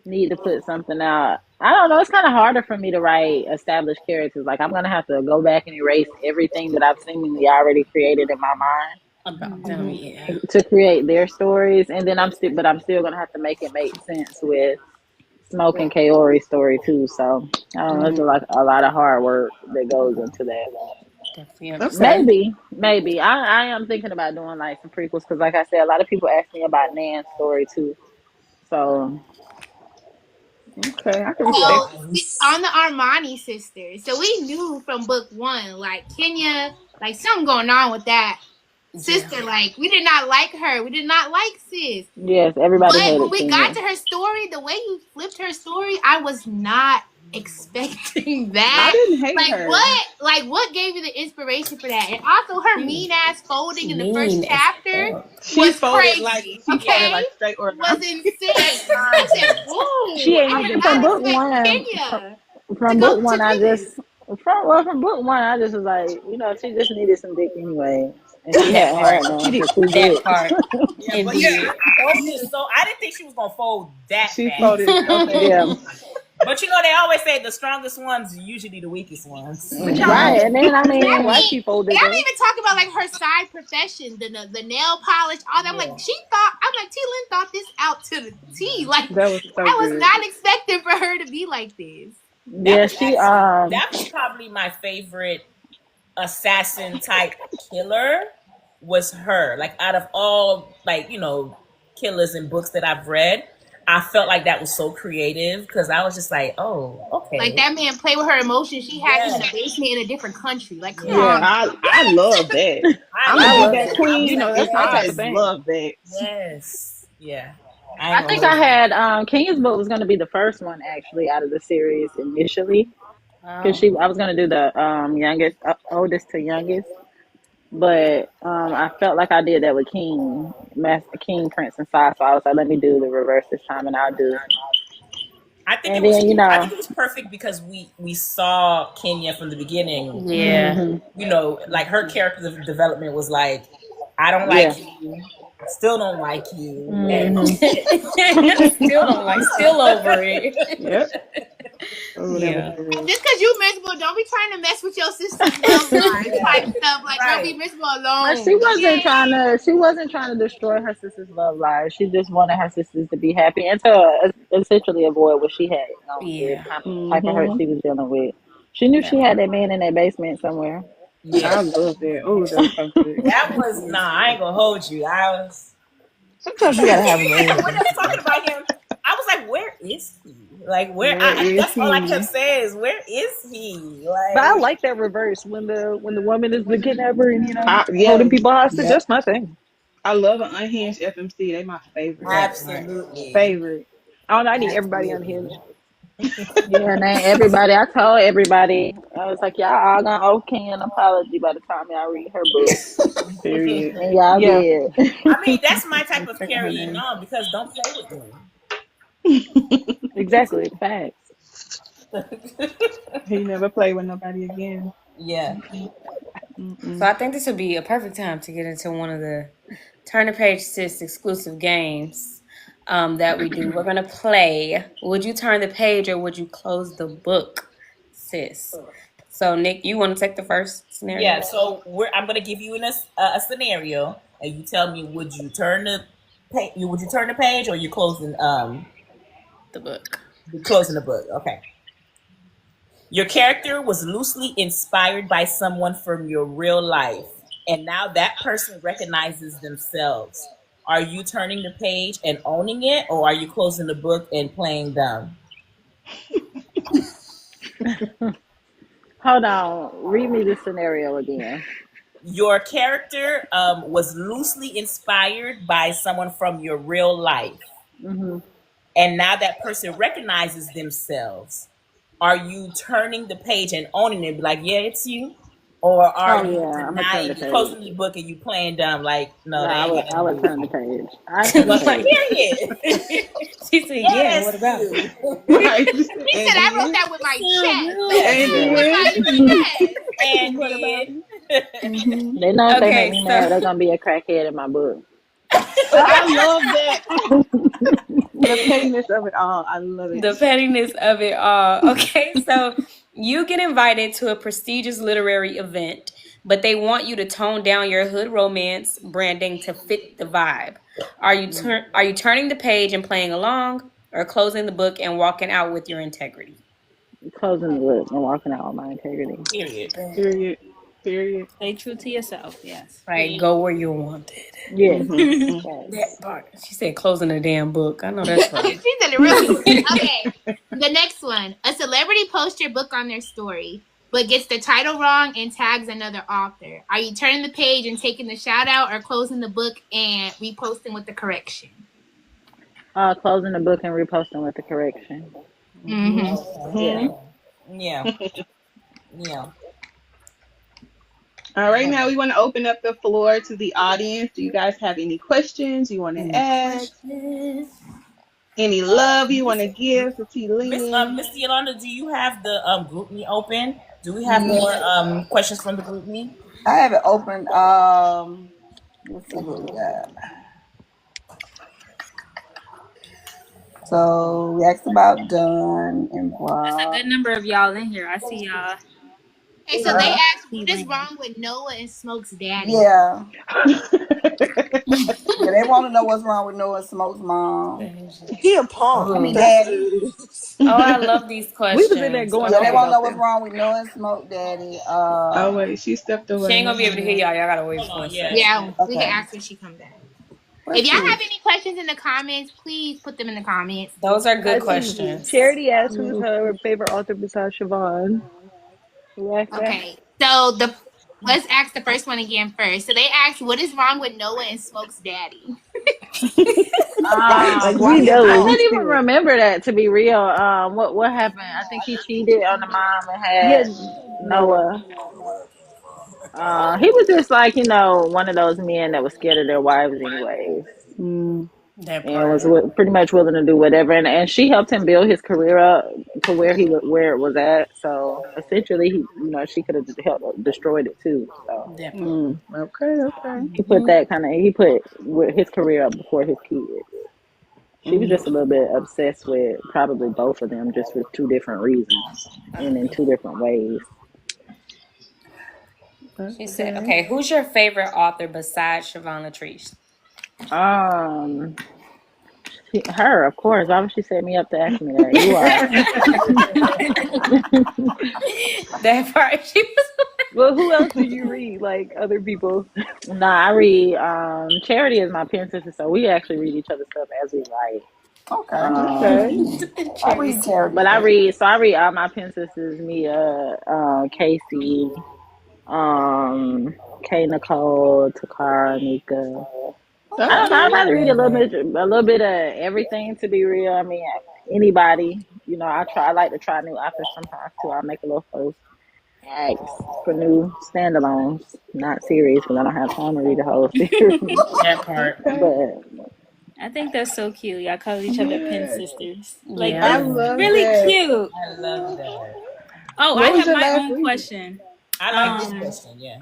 need to put something out. I don't know. It's kind of harder for me to write established characters. Like, I'm gonna have to go back and erase everything that I've seemingly already created in my mind About them, Mm-hmm. yeah. to create their stories, and then I'm still gonna have to make it make sense with Smoke and Kaori's story too. So I don't know. It's Mm-hmm. like a lot of hard work that goes into that. Definitely Okay. understand. Maybe I am thinking about doing like some prequels because, like I said, a lot of people ask me about Nan's story too. So Okay. I can respect. So Nice. on the Armani sisters, so we knew from book one, like Kenya, like something going on with that Yeah. sister. Like we did not like her. We did not like sis. yes, everybody But when hated we got Kenya. to her story, the way you flipped her story, I was not expecting I that. didn't hate Like her. what? Like what gave you the inspiration for that? And also her mean ass folding in the first Mean as chapter fuck. She was folded like crazy. she folded Okay, like straight was origami. insane. I said, She "Ooh, ain't I even did been From not finished. book expect one, Kenya to from go book to one, this." from book one, I just was like, she just needed some dick anyway, and she That hadn't part. had She none did. for 2 books. That part. Yeah, but she Indeed. folded so. I didn't think she was gonna fold that She fast. folded so Yeah, fast. But they always say the strongest ones are usually the weakest ones. But y'all, right. And then I I mean, why mean, she and folded I'm though? even talking about like her side profession, the nail polish, all that. I'm Yeah. like, I'm like, T Lynn thought this out to the T. Like, That was so I was good. not expecting for her to be like this. That yeah, was she actually that was probably my favorite assassin type killer was her. Like out of all killers and books that I've read, I felt like that was so creative because I was just like, oh, Like okay. that man play with her emotions. She had him in Yeah. a basement in a different country. Like, come Yeah. Yeah, on. I love that. I I'm a I get love love back that. that. I was queen. You know, like, And that's my I type of yes. thing. love that. Yes. Yeah. I ain't I gonna think hold I you. had Kenya's book was going to be the first one actually out of the series initially because Oh. I was going to do the youngest oldest to youngest, but I felt like I did that with King Prince and Sai, so I was like, let me do the reverse this time, and I'll do. And then I think it was perfect because we saw Kenya from the beginning. Yeah. You know, like her character development was like, I don't yeah, like you, still don't like you, and hmm Still don't like, still over it. Yep. Oh, that was Yeah. good. Just because you miserable, don't be trying to mess with your sister's love life type yeah, stuff. Like, girl, be right. miserable but she alone. wasn't Okay. trying to. She wasn't trying to destroy her sister's love life. She just wanted her sisters to be happy and to essentially avoid what she had gone through, the Yeah. type of hurt Mm-hmm. she was dealing with. She knew That she had that man in that basement somewhere. Yeah, I love that. Oh, that was so good. that was nah. I ain't gonna hold you. I was Sometimes you gotta have a man in yeah. the When they was basement. talking about him, I was like, where is he? Like where? Where is That's all I kept he? saying is where is he? But I Like like that reverse when the woman is the kidnapper and holding Yeah. people hostage. Yep. That's my thing. I love an unhinged FMC. They my favorite. that part. absolutely, Favorite. I don't know, I need everybody absolutely. unhinged. Yeah, and then everybody, I told everybody, I was like, y'all all gonna owe Ken an apology by the time y'all read her book. Period. And y'all Yeah, did. I mean, that's my type Let's of check out her carrying name. on because don't play with me. exactly. Facts. He never played with nobody again. Yeah. Mm-mm. So Mm-mm. I think this would be a perfect time to get into one of the Turn the Page Sis exclusive games that we do. We're gonna play. Would you turn the page or would you close the book, sis? So Nick, you want to take the first scenario? Yeah, so I'm gonna give you a scenario, and you tell me would you turn the page? Would you turn the page, or you The book. closing the book? Okay. Your character was loosely inspired by someone from your real life, and now that person recognizes themselves. Are you turning the page and owning it, or are you closing the book and playing dumb? Hold on. Read me the scenario again. Your character was loosely inspired by someone from your real life, Hmm. and now that person recognizes themselves. Are you turning the page and owning it, be like, yeah, it's you, or are Oh you yeah, I'm gonna turn the denying, you page. closing the book and you playing dumb, like, no, No, they ain't got I nothing to would do with turn the you. page. I turn the But page. like, Period. she said, Yeah, yeah. What that's about it? you. Right. He And said, I wrote then, that with my So chest. real. Yes, and With then, my Mhm. chest. and what about did. it? Hmm. They know if they make Okay, me so mad, they're gonna be a crackhead in my book. I love that. The pettiness of it all. I love it. the pettiness of it all. Okay, so you get invited to a prestigious literary event, but they want you to tone down your hood romance branding to fit the vibe. Are you turning the page and playing along, or closing the book and walking out with your integrity? Closing the book and walking out with my integrity. Period. Period. Period. Stay true to yourself. Yes. Right, go where you're wanted. Yes. Mm-hmm. Facts. That part. She said closing the damn book. I know that's right. She said it real good. Okay. The next one. A celebrity posts your book on their story, but gets the title wrong and tags another author. Are you turning the page and taking the shout out, or closing the book and reposting with the correction? Closing the book and reposting with the correction. Mm-hmm. Okay. Yeah. Yeah. Yeah. All right, now we want to open up the floor to the audience. Do you guys have any questions you want to Any ask? questions? Any love you want Miss to give to T. Lynn? Miss Yolanda, do you have the group me open? Do we have more Yeah, questions from the group me? I have it open. Let's see what we got. So we asked about done That's a improv. good number of y'all in here. I see y'all. Okay, so they Uh, asked, T what is Lane. wrong with Noah and Smoke's daddy? yeah, yeah, they want to know what's wrong with Noah Smoke's mom. He a punk. I mean, Oh, That's what daddy. it is. I love these we was in there questions. going Yeah, they off want to Okay. know about what's them. wrong with Noah and Smoke Daddy. Oh wait, she stepped She ain't away. gonna be able Hold to hear on. y'all. Y'all gotta wait Hold for a on, yeah. second. Yeah, we can Okay. ask when she come back. Let's If y'all see. have any questions in the comments, please put them in the comments. Those are I good see. questions. Charity asked who's her favorite author besides Siobhan. Who asked that? Okay, so let's ask the first one again first. So they asked, what is wrong with Noah and Smoke's daddy? Like, why We he a do. I dog? can't even remember that, to be real. What happened? I think he cheated on the mom and Yeah, had Noah. Noah. He was just like, one of those men that was scared of their wives anyways, Mm. That and was part. pretty much willing to do whatever. And she helped him build his career up to where it was at. So essentially, she could have helped destroyed it too. So That part. Mm. Okay. he put his career up before his kids. She was just a little bit obsessed with probably both of them, just for two different reasons and in two different ways. She said, "Okay, who's your favorite author besides Siobhan Latrice?" Um, her, of course. Why would she set me up to ask me that? You are. That part, she was. Well, who else do you read? Like other people? Nah, I read. Charity is my pen sister, so we actually read each other's stuff as we write. Okay. Okay. I read charity. But I read all my pen sisters, Mia, Casey, um, K Nicole, Takara, Nika. I don't know. I Okay. probably read a little bit of everything, to be real. I mean, anybody. I like to try new authors sometimes too. I'll make a little post, ask for new standalones, not series, because I don't have time to read the whole series. That part. But I think that's so cute. Y'all call each other pin Yes. sisters. Like Yeah. I that's love really that. cute. I love that. Oh, I What was have your my last own read? question. I like this question. Yeah.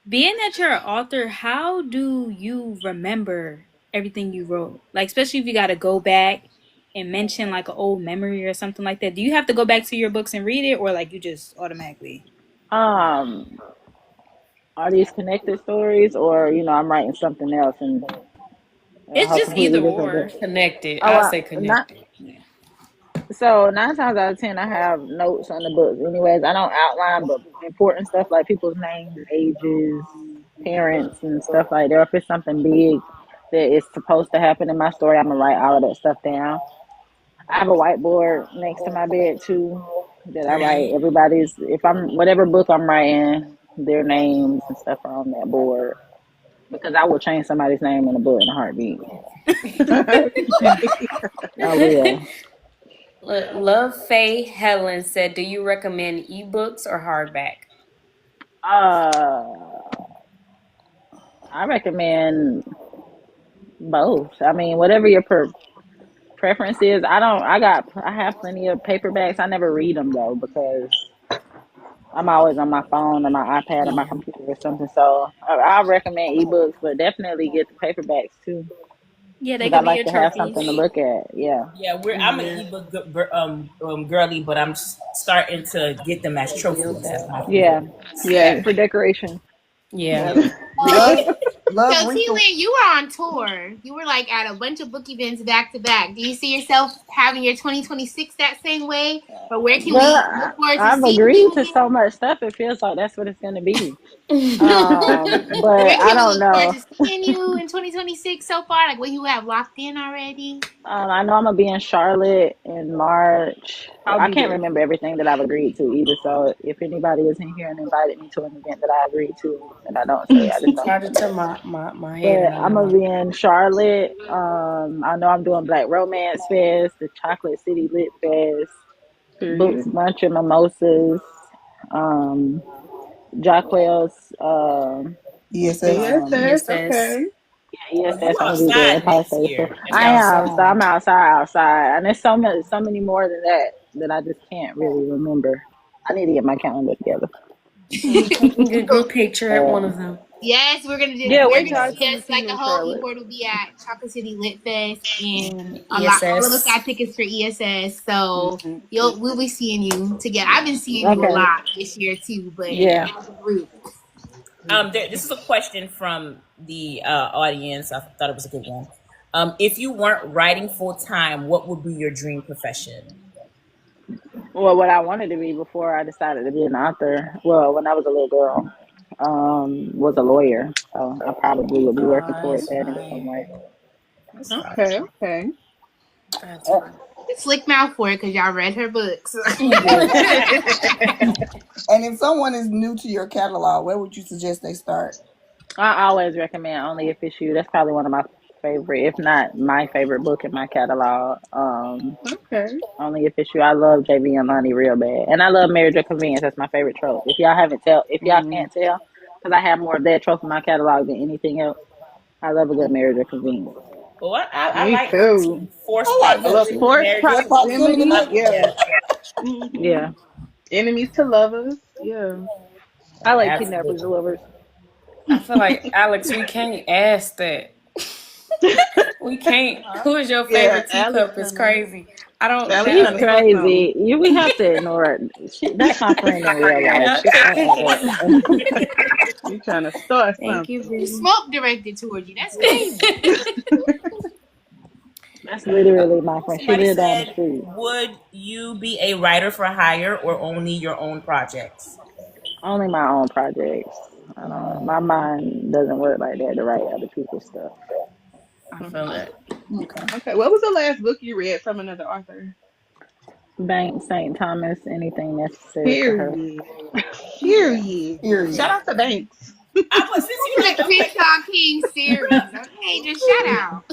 Being that you're an author, how do you remember everything you wrote? Like, especially if you got to go back and mention like an old memory or something like that. Do you have to go back to your books and read it, or like you just automatically? um, are these connected stories, or I'm writing something else and a It's whole just completely either different book? or. Connected. Oh, I'll say not connected. Yeah. so 9 times out of 10, I have notes on the books. Anyways, I don't outline, but important stuff like people's names, ages, parents, and stuff like that. If it's something big that is supposed to happen in my story, I'm gonna write all of that stuff down. I have a whiteboard next to my bed too that I write everybody's. If I'm whatever book I'm writing, their names and stuff are on that board because I will change somebody's name in a book in a heartbeat. I will. Love Faye Helen said, "Do you recommend ebooks or hardback?" Uh, I recommend both. I mean, whatever your preference is. I have plenty of paperbacks. I never read them though because I'm always on my phone or my iPad or my computer or something. So I recommend ebooks, but definitely get the paperbacks too Yeah, they because I could be like your to have something to trophies. look at. Yeah. Yeah, I'm an ebook girly, but I'm starting to get them as Build trophies. That's that. my Yeah. favorite. Yeah, Yeah. for decoration. Yeah. Yep. Love, love So, Rika. T-Lynn, you were on tour. You were like at a bunch of book events back to back. Do you see yourself having your 2026 that same way? Or where can we Girl, look forward to I've seeing agreed you to again? so much stuff. It feels like that's what it's going to be. Where But I can we don't look forward know. to seeing you in 2026 so far? Like what you have locked in already? I know I'm gonna be in Charlotte in March. I'll I be can't there. remember everything that I've agreed to either. So if anybody is in here and invited me to an event that I agreed to and I don't say, I just don't Charge it say. to my head But and I I'm gonna know. be in Charlotte. I know I'm doing Black Romance Fest, the Chocolate City Lit Fest, Books, Period. Lunch and Mimosas, Jacquel's, ESS. um, ESS. ESS. Okay. yes, You that's gonna be there. outside Empire next State Fair. year. That's I what I'm am. So saying. Outside. I'm outside, and there's so many more than that I just can't really remember. I need to get my calendar together. I'm taking a good picture at one Uh, of them. Yes, Yeah, you're wait till gonna I see come to us see like you the in whole Charlotte. e-board will be at Chocolate City Lit Fest and all of us ESS. got tickets for ESS. So Mhm. we'll be seeing you together. I've been seeing you a okay. lot this year too, but Yeah. as a group. This is a question from the audience. I thought it was a good one. If you weren't writing full time, what would be your dream profession? Well, what I wanted to be before I decided to be an author, well, when I was a little girl, was a lawyer. So I probably would be working towards That's that in some fire. way. That's fine. Okay. Okay. That's fire. Slick mouth for it because y'all read her books. Yeah. And if someone is new to your catalog, where would you suggest they start? I always recommend Only If It's You. That's probably one of my favorite, if not my favorite book in my catalog. Okay. Only if it's you. I love JV and Lonnie real bad, and I love Marriage of Convenience. That's my favorite trope. If y'all can't tell, because I have more of that trope in my catalog than anything else. I love a good Marriage of Convenience. Well, I Me like that too. too. Forced I like A that little too. proximity, forced marriage of Forced convenience. proximity. proximity. Yeah. Yeah, hmm Yeah, Enemies to lovers. Yeah. I like kidnappers absolutely. and lovers. I feel like Alex, we can't ask that. We can't. Who is your Yeah. favorite Alex teacup? Is trying to crazy. I don't. Alex she's trying to That, start something. crazy. We have to ignore it. That's my friend in real life. yeah. She can't act. You trying to start Thank you, something. The baby. smoke directed towards you. That's crazy. That's literally my friend. She Somebody lived down the said, street. "Would you be a writer for hire or only your own projects?" Only my own projects. I don't. My mind doesn't work like that to write other people's stuff. I feel it. Okay. Okay. What was the last book you read from another author? Bank St. Thomas, anything necessary for her. Period. Period. Shout Period. out to Banks. I was since you like The okay. TikTok King series. Okay, just shout out.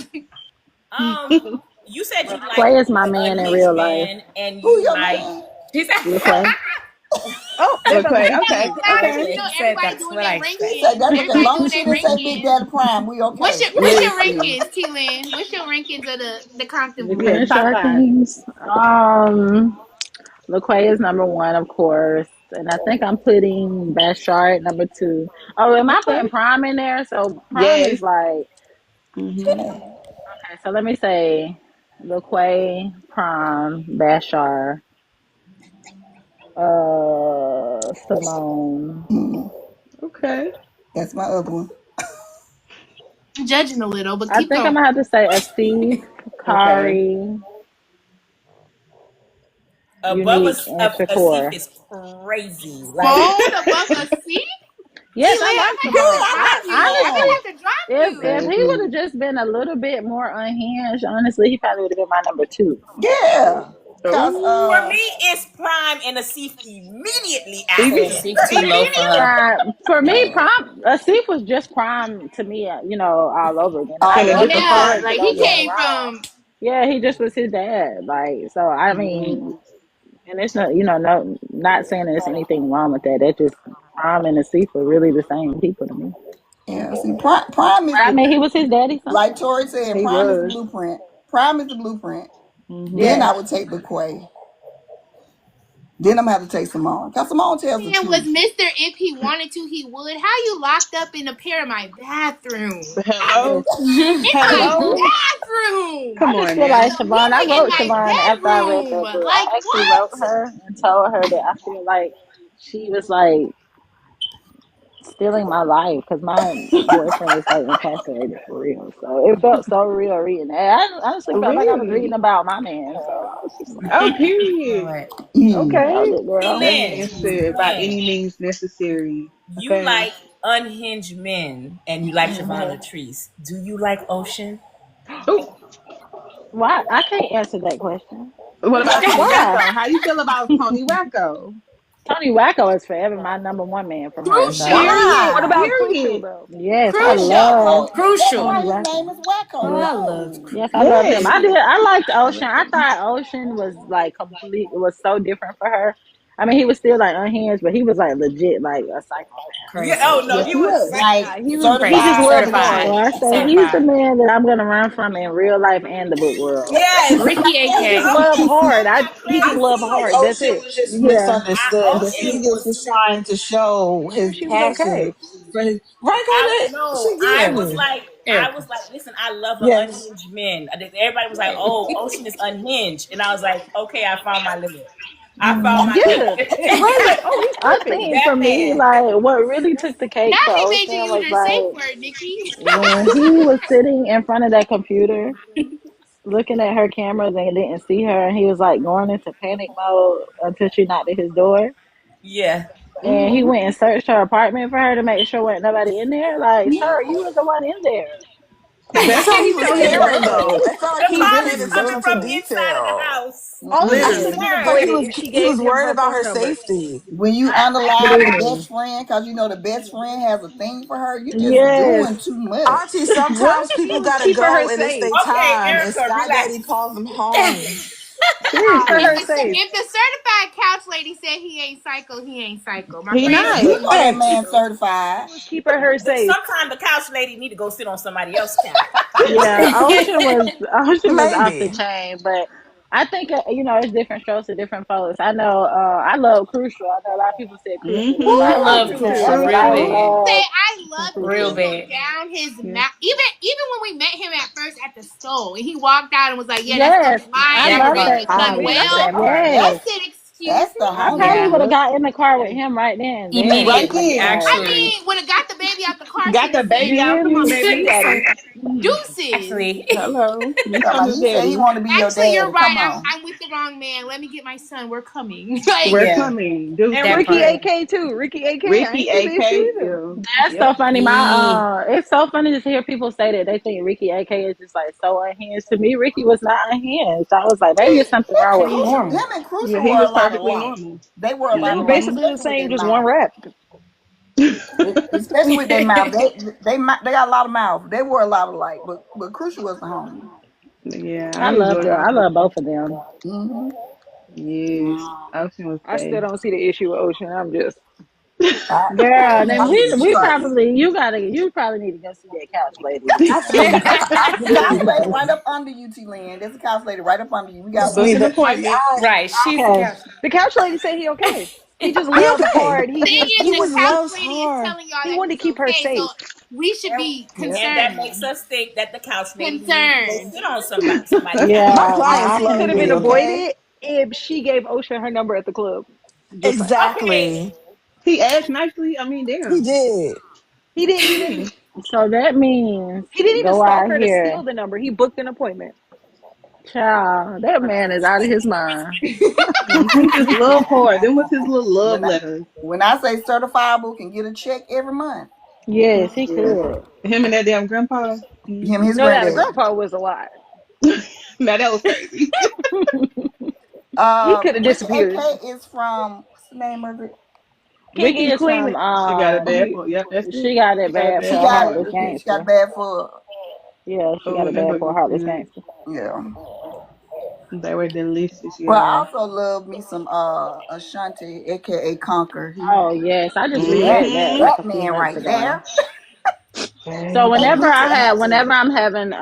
You said you like Quay is my man in unhinged real life. men, and Who you your like man? She said. LaQuay. Oh, they Look, about to okay. beat you. Okay. Stop. Okay. You know He said everybody that's doing what their I She expect. said rankings. that look as Everybody long doing as she their didn't say Big rankings. Daddy Prime, we okay. What's Let's your see. rankings, T-Lynn? What's your rankings of the Compton The Yeah, boys? top Crenshaw five. Kings. LaQuay is number one, of course. And I think I'm putting Bashar at number two. Oh, am I Okay. putting Prime in there? So Prime Yes. is like, hmm okay, so let me say LaQuay, Prime, Bashar, Simone. Mm, Okay. that's my other one. I'm judging a little, but I keep think going. I'm gonna have to say Asif, Okay. Kari, above Unique, us. and Asif Shakur. is crazy. Like Phone above a seat? Yes, I T-Lynn, I like might have Period. Simone. to I drop I like you. I might Simone. honestly, have to drop if you. he would Baby. have just been a little bit more unhinged, honestly, he probably would have been my number two. Yeah. Cause for Oh. me, it's Prime and Asif immediately So after. Even Asif too low for her. Prime for me, Prime Asif was just Prime to me, all over again. And I all in a love over different his Yeah, form. character. like Don't he get again. me came wrong. from. Yeah, he just was his dad. Like, so I mean, hmm and it's not, no, not saying there's anything wrong with that. That just Prime and Asif were really the same people to me. Yeah. See, Prime is But I the mean, he was his daddy's son. like Tori said. He Prime is the was. blueprint. Prime is the blueprint. Then hmm I Yeah. would take LaQuay. Then I'm gonna have to take Simone. Cause Simone tells the Man was truth. Mr. If he wanted to, he would. How you locked up in a pair of my bathroom? Hello. In my Hello. bathroom! I Come just on feel now. like In the Siobhan. I mirror in wrote my Siobhan after I read bedroom! that book. Like, I actually wrote what? her and told her that I feel like she was like stealing my life because my boyfriend was like incarcerated for real. So it felt so real reading that. I honestly felt like I was reading Really? about my man. So I was just like, Oh, Feel period. it. Mm. nailed Okay. it, T girl. That Lynn, man T said by Lynn, any means necessary. you Okay. like unhinged men, and you like Siobhan Latrice. Do you like Ocean? Oh, Why? I can't answer that question. what about Tony Why? Wacko? How you feel about Tony Wacko? Tony Wacko is forever my number one man from her. So Crucial! What Why? about Crucial Period. though? yes, I That's Crucial! love that's Crucial. Tony why his Wacko. name is Wacko. Oh, Yeah. I love No. Yes, I love him. Yes. I did. I liked Ocean. I thought Ocean was like complete. Was so different for her. I mean, he was still like unhinged, but he was like legit, like a psychopath. Yeah. crazy. Oh no, Yes, he he was. was. Like He just certified loved me. Certified. So I psychotic. say he's the Certified. man that I'm gonna run from in real life and the book world. Yes. Ricky He just AK. love Ocean is hard. not He just I love feel crazy. like hard. That's Ocean it. was just Yeah. misunderstood because he Ocean just was. was trying to show Yeah, his she was passion okay. for his right I on it. no. She get it. I Erica. was like, listen, I love an Yes. unhinged man. I think everybody was like, oh, Ocean is unhinged, and I was like, okay, I found my limit. I found my Yeah. limit. Everybody was Right. like, oh, he's I tripping. think for That me, man. like what really took the Now cake for he made you Ocean use was your safe like word, Nikki. when he was sitting in front of that computer looking at her cameras and didn't see her, and he was like going into panic mode until she knocked at his door. Yeah. And he hmm went and searched her apartment for her to make sure wasn't nobody in there. Like, sir, you was the one in there. That's why he He was told his caring girlfriend. though. It felt like The he He was call paying is really coming attention loved to from her. the inside of the detail. house. Only I thing Literally. he swear, didn't like void he it was if she he was gave him worried her about phone her number. safety. When you unalive Believe the me. best friend because you know the best friend has a thing for her, you just Yes. doing too much. Auntie, Well, sometimes he people was gotta keeping her go and it's safe. their Okay, time, and Erica, Sky Daddy relax. calls them home. Keeping If her the safe. if the certified couch lady said he ain't psycho, he ain't psycho. My He friend not. You told know me that that Facts. man too. He certified. was keeping her safe. Sometimes the couch lady need to go sit on somebody else's couch. Yeah, Ocean was off the Maybe. chain, but I think it's different strokes for different folks. I know I love Crucial. I know a lot of people said Crucial was Ooh, I whack, I love do Crucial too. but real I bad. Say love I love Real Crucial. Crucial bad. down his Yeah. mouth. Even when we met him at first at the store, and he walked out and was like, "Yeah, that's gonna Yes, be mine. I Never love been Like that. done Polly. We love well." that part. Yes, I said, "Excuse that's me." the. I probably Yeah. would have Yep. got in the car with him right then. There, Right Immediately, then. I actually. mean, when it got the baby out the car, Got should the have said, baby you out. hear Come on, me? baby. "Deuces, Daddy. deuces." Actually. Hello. Meet Talking your about, new he said he daddy. want to be your Actually, you're daddy. Come right. on. I'm with the wrong man. Let me get my son. We're coming. Like, We're Yeah. coming. And Deuces. That Ricky part. Yeah. AK too. Ricky AK. I Ricky ain't see the issue AK. either. Yeah. That's so Yep. funny. Me. It's so funny to hear people say that they think Ricky AK is just like so unhinged. To me, Ricky was not unhinged. I was like, maybe it's something wrong with Pretty him. normal. Him and Yeah, Crucial he were was a lot perfectly alike. normal. They were a They lot were alike, Mm-hmm. basically the especially with same, their just one mouth. rep. Especially with their mouth. They got a lot of mouth. They were a lot alike, but Crucial was the homie. Yeah, I I love enjoyed them. my I love Ocean. both of them. Hmm. Yes. Ocean was I still safe. don't see the issue with Ocean. I'm just Girl, then Y'all need to we start. probably you probably need to go see that couch lady. I swear. The couch lady right up under you, T Land. There's a couch lady right up under you. We got Book one. See, an the funny, appointment. Right. She's the Okay. couch. the couch lady said he okay. He just he loved okay. hard. the thing is, He the was couch loves lady is hard. telling y'all He that wanted to he's keep her okay, so safe. we should And, be and that makes concerned. us think that the couch lady need to go Concerned. sit on somebody's couch. My Yeah, no, clients I It love could have can been me, agree. okay? avoided if she gave Ocean her number at the club. Just saying. Okay. Exactly. He asked nicely. I mean, He damn. did. He didn't even So that means he didn't even go stalk out her to steal here. the number. He booked an appointment. Child, that man is out of his mind. He just love hard. Them was his little love When I, letters. when I say certifiable can get a check every month, Yes, he Yeah. could. Him and that damn grandpa. Him, Hmm. his No, that the granddaddy. grandpa was a lot. Now that was crazy. He could have Ricky disappeared. AK is from, what's the name of it? King Ricky of is from Cleveland. She got it bad He, for. Yep, that's it. she got She it got it bad bad for for a heartless Heartless. gangster. she got bad for, Yeah, she got Oh, it that bad book for a was heartless good. gangster. yeah. They were delicious, Well, I y'all. also love me some Ashanti, aka Conquer. Mm-hmm. Oh yes, I just reread that like Mm-hmm. a that few man months right ago. there. So And whenever Rita had whenever to. I'm having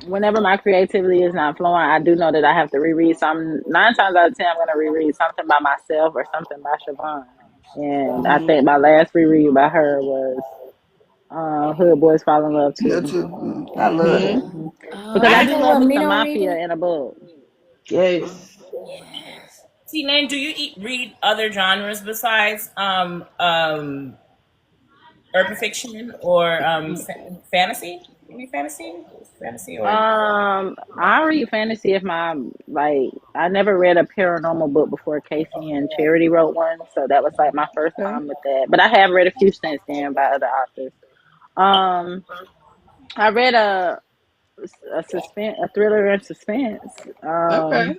whenever my creativity is not flowing, I do know that I have to reread some. 9 times out of 10, I'm gonna reread something by myself or something by Siobhan. And I Mm-hmm. think my last reread by her was Hood Boys Fall in Love Me too. too. Mm-hmm. I love Mm-hmm. that. Mm-hmm. Because I Is I do that love what me me some don't read mafia it? in a book. Yes. Yes. see, Nan, do you read other genres besides urban fiction or fantasy? Any fantasy or I read fantasy if my like I never read a paranormal book before Casey and Charity wrote one, so that was like my first Okay. time with that. But I have read a few since then by other authors. Um, I read a thriller and suspense. Okay.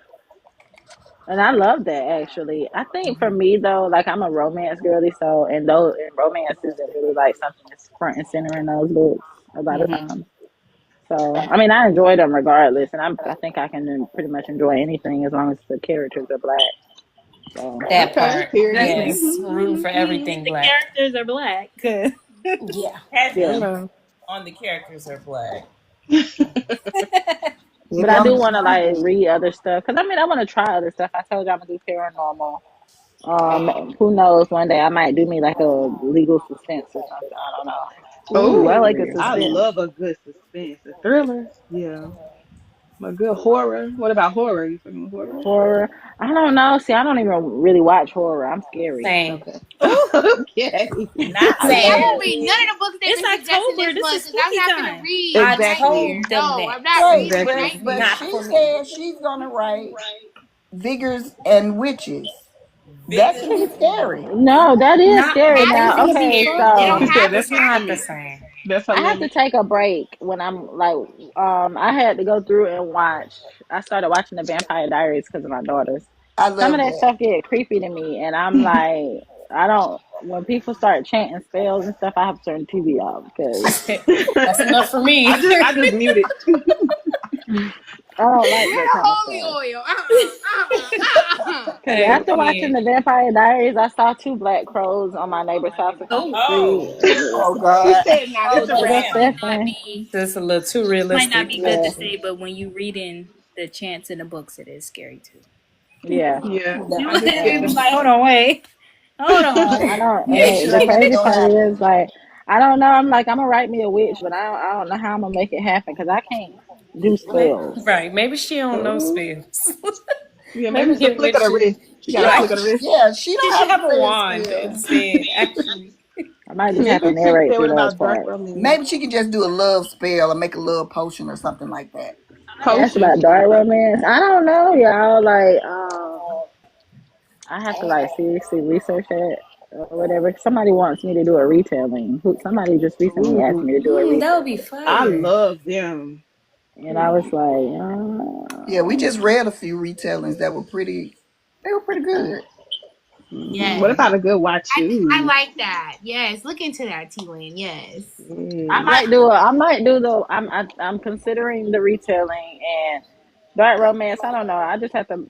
And I love that actually. I think for me though, like I'm a romance girly, so and though and romance isn't really like something that's front and center in those books a lot of Mm-hmm. times. So I mean, I enjoy them regardless, and I think I can pretty much enjoy anything as long as the characters are black. So That Okay. part. Period. yeah, Yes. Mm-hmm. Rooting for Mm-hmm. everything The black. characters are black. 'Cause Yeah. yeah. heavy Okay. on the characters are black. But Maybe I I'm do just want to Mm-hmm. like minded. read other stuff because I mean I want to try other stuff. I told you I'm gonna do paranormal. Who knows? One day I might do me like a legal suspense or something. I don't know. Ooh, I like a Oh, I suspense. love a good suspense. A thriller. Yeah. A good horror. What about horror? You fucking with horror? Horror. I don't know. See, I don't even really watch horror. I'm scary. Same. Okay. Okay. Not I See, I love. won't read none scary. of the books they've it's been suggesting October. this This is month because I'm spooky not gonna time. read I Exactly. Nightmare. told them No, that. I'm not Wait, reading Exactly. but Nightmare. Not she for me. said she's gonna write Vigors and Witches. That can Vigor. be scary. No, that is Not scary. That can Now, be really okay, scary. fun. It so don't She said have to that's It's not the be. same. That's I have to hilarious. take a break when I'm like, I had to go through and watch. I started watching the Vampire Diaries because of my daughters. I Some of love that that. stuff get creepy to me, and I'm like, I don't. When people start chanting spells and stuff, I have to turn the TV off because That's enough for me. I just muted. I don't like Where that the kind of holy stuff. oil? Because Hey, after watching the Vampire Diaries, I saw two black crows on my neighbor's house across the Oh, street. Oh, Oh She God. said, "Now oh this a that It wrap." was damn. might not definitely, be that's a little too might not realistic. be good to yeah, say, but when you reading the chants in the books, it is scary too. yeah. Yeah, I just skipped It So be them. like, hold on, wait, hold I on. don't. Make And sure the ain't nothing crazy gonna part happen. is, like, I don't know. I'm like, I'm gonna write me a witch, but I don't know how I'm gonna make it happen because I can't do spells. Right. Maybe she don't know So spells. yeah, maybe Maybe it's a get flick of the witches. wrist. She got a Yeah, flick of the wrist. yeah. She She don't should have to have a say a wand spill. instead, actually. I might just have to Maybe she narrate said through what those about dark parts. romance Maybe she can just do a love spell or make a love potion or something like that. You asked potion. about dark romance. I don't know, y'all. Like, I have to like seriously research it or whatever. Somebody wants me to do a retelling. Somebody just recently asked Ooh, me to do a That would be retelling, I fire. love them. and I was like, Yeah, we just read a few retellings that were pretty. They were pretty good. What Yes. about a good watch I shoes? like that. Yes. Look into that, T-Lynn. Yes. I Yes. might do a. I might do the. I'm considering the retelling and dark romance. I don't know. I just have to